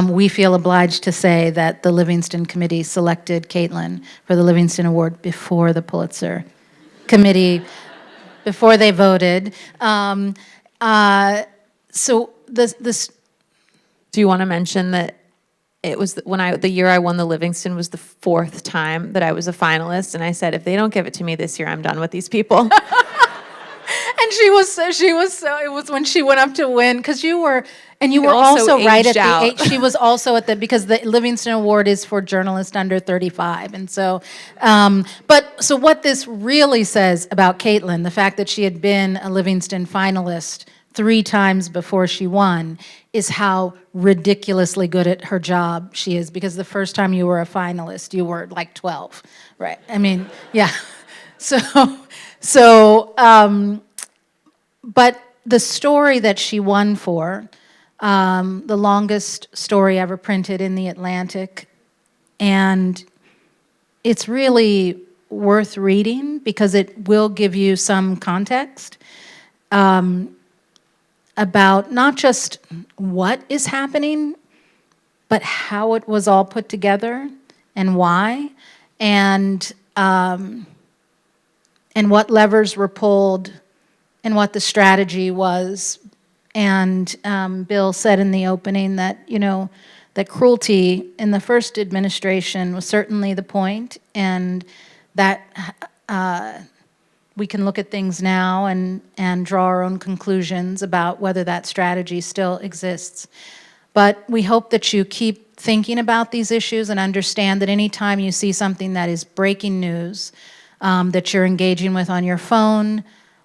we feel obliged to say that the Livingston Committee selected Caitlin for the Livingston Award before the Pulitzer Committee, before they voted. So this. Do you want to mention that it was the year I won the Livingston was the 4th time that I was a finalist, and I said, if they don't give it to me this year, I'm done with these people. And she was so, it was when she went up to win, because you were also also right at aged out. the age, she was also at the, because the Livingston Award is for journalists under 35. And so, so what this really says about Caitlin, the fact that she had been a Livingston finalist 3 times before she won, is how ridiculously good at her job she is, because the first time you were a finalist, you were like 12, right? I mean, yeah. But the story that she won for, the longest story ever printed in the Atlantic, and it's really worth reading because it will give you some context about not just what is happening, but how it was all put together and why, and what levers were pulled and what the strategy was. And Bill said in the opening that, you know, that cruelty in the first administration was certainly the point, and that we can look at things now and draw our own conclusions about whether that strategy still exists. But we hope that you keep thinking about these issues and understand that anytime you see something that is breaking news, that you're engaging with on your phone,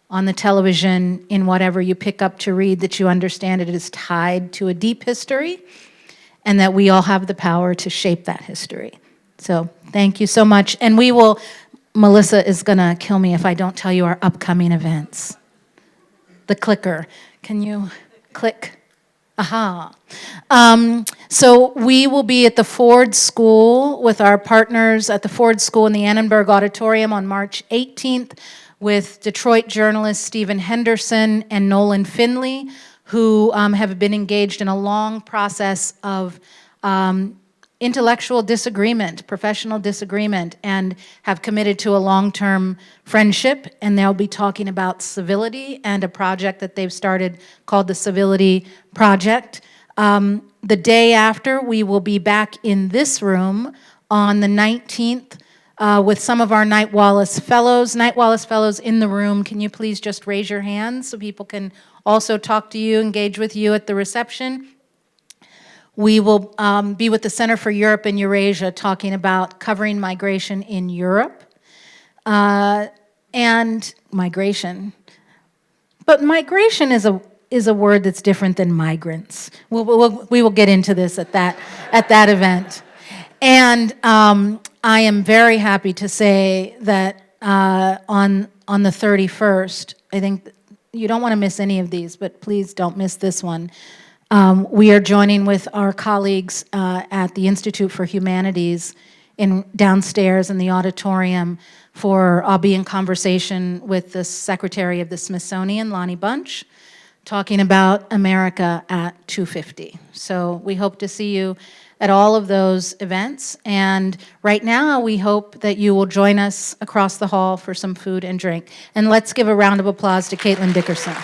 on the television, in whatever you pick up to read, that you understand it is tied to a deep history, and that we all have the power to shape that history. So thank you so much. And we will, Melissa is gonna kill me if I don't tell you our upcoming events. The clicker, can you click? Aha. So we will be at the Ford School with our partners at the Ford School in the Annenberg Auditorium on March 18th with Detroit journalists Stephen Henderson and Nolan Finley, who have been engaged in a long process of intellectual disagreement, professional disagreement, and have committed to a long-term friendship. And they'll be talking about civility and a project that they've started called the Civility Project. The day after, we will be back in this room on the 19th with some of our Knight Wallace Fellows. Knight Wallace Fellows in the room, can you please just raise your hands so people can also talk to you, engage with you at the reception? We will be with the Center for Europe and Eurasia talking about covering migration in Europe and migration. But migration is a word that's different than migrants. We will get into this at that event. And I am very happy to say that on the 31st, I think you don't want to miss any of these, but please don't miss this one. We are joining with our colleagues at the Institute for Humanities downstairs in the auditorium I'll be in conversation with the Secretary of the Smithsonian, Lonnie Bunch, talking about America at 250. So we hope to see you at all of those events. And right now, we hope that you will join us across the hall for some food and drink. And let's give a round of applause to Caitlin Dickerson.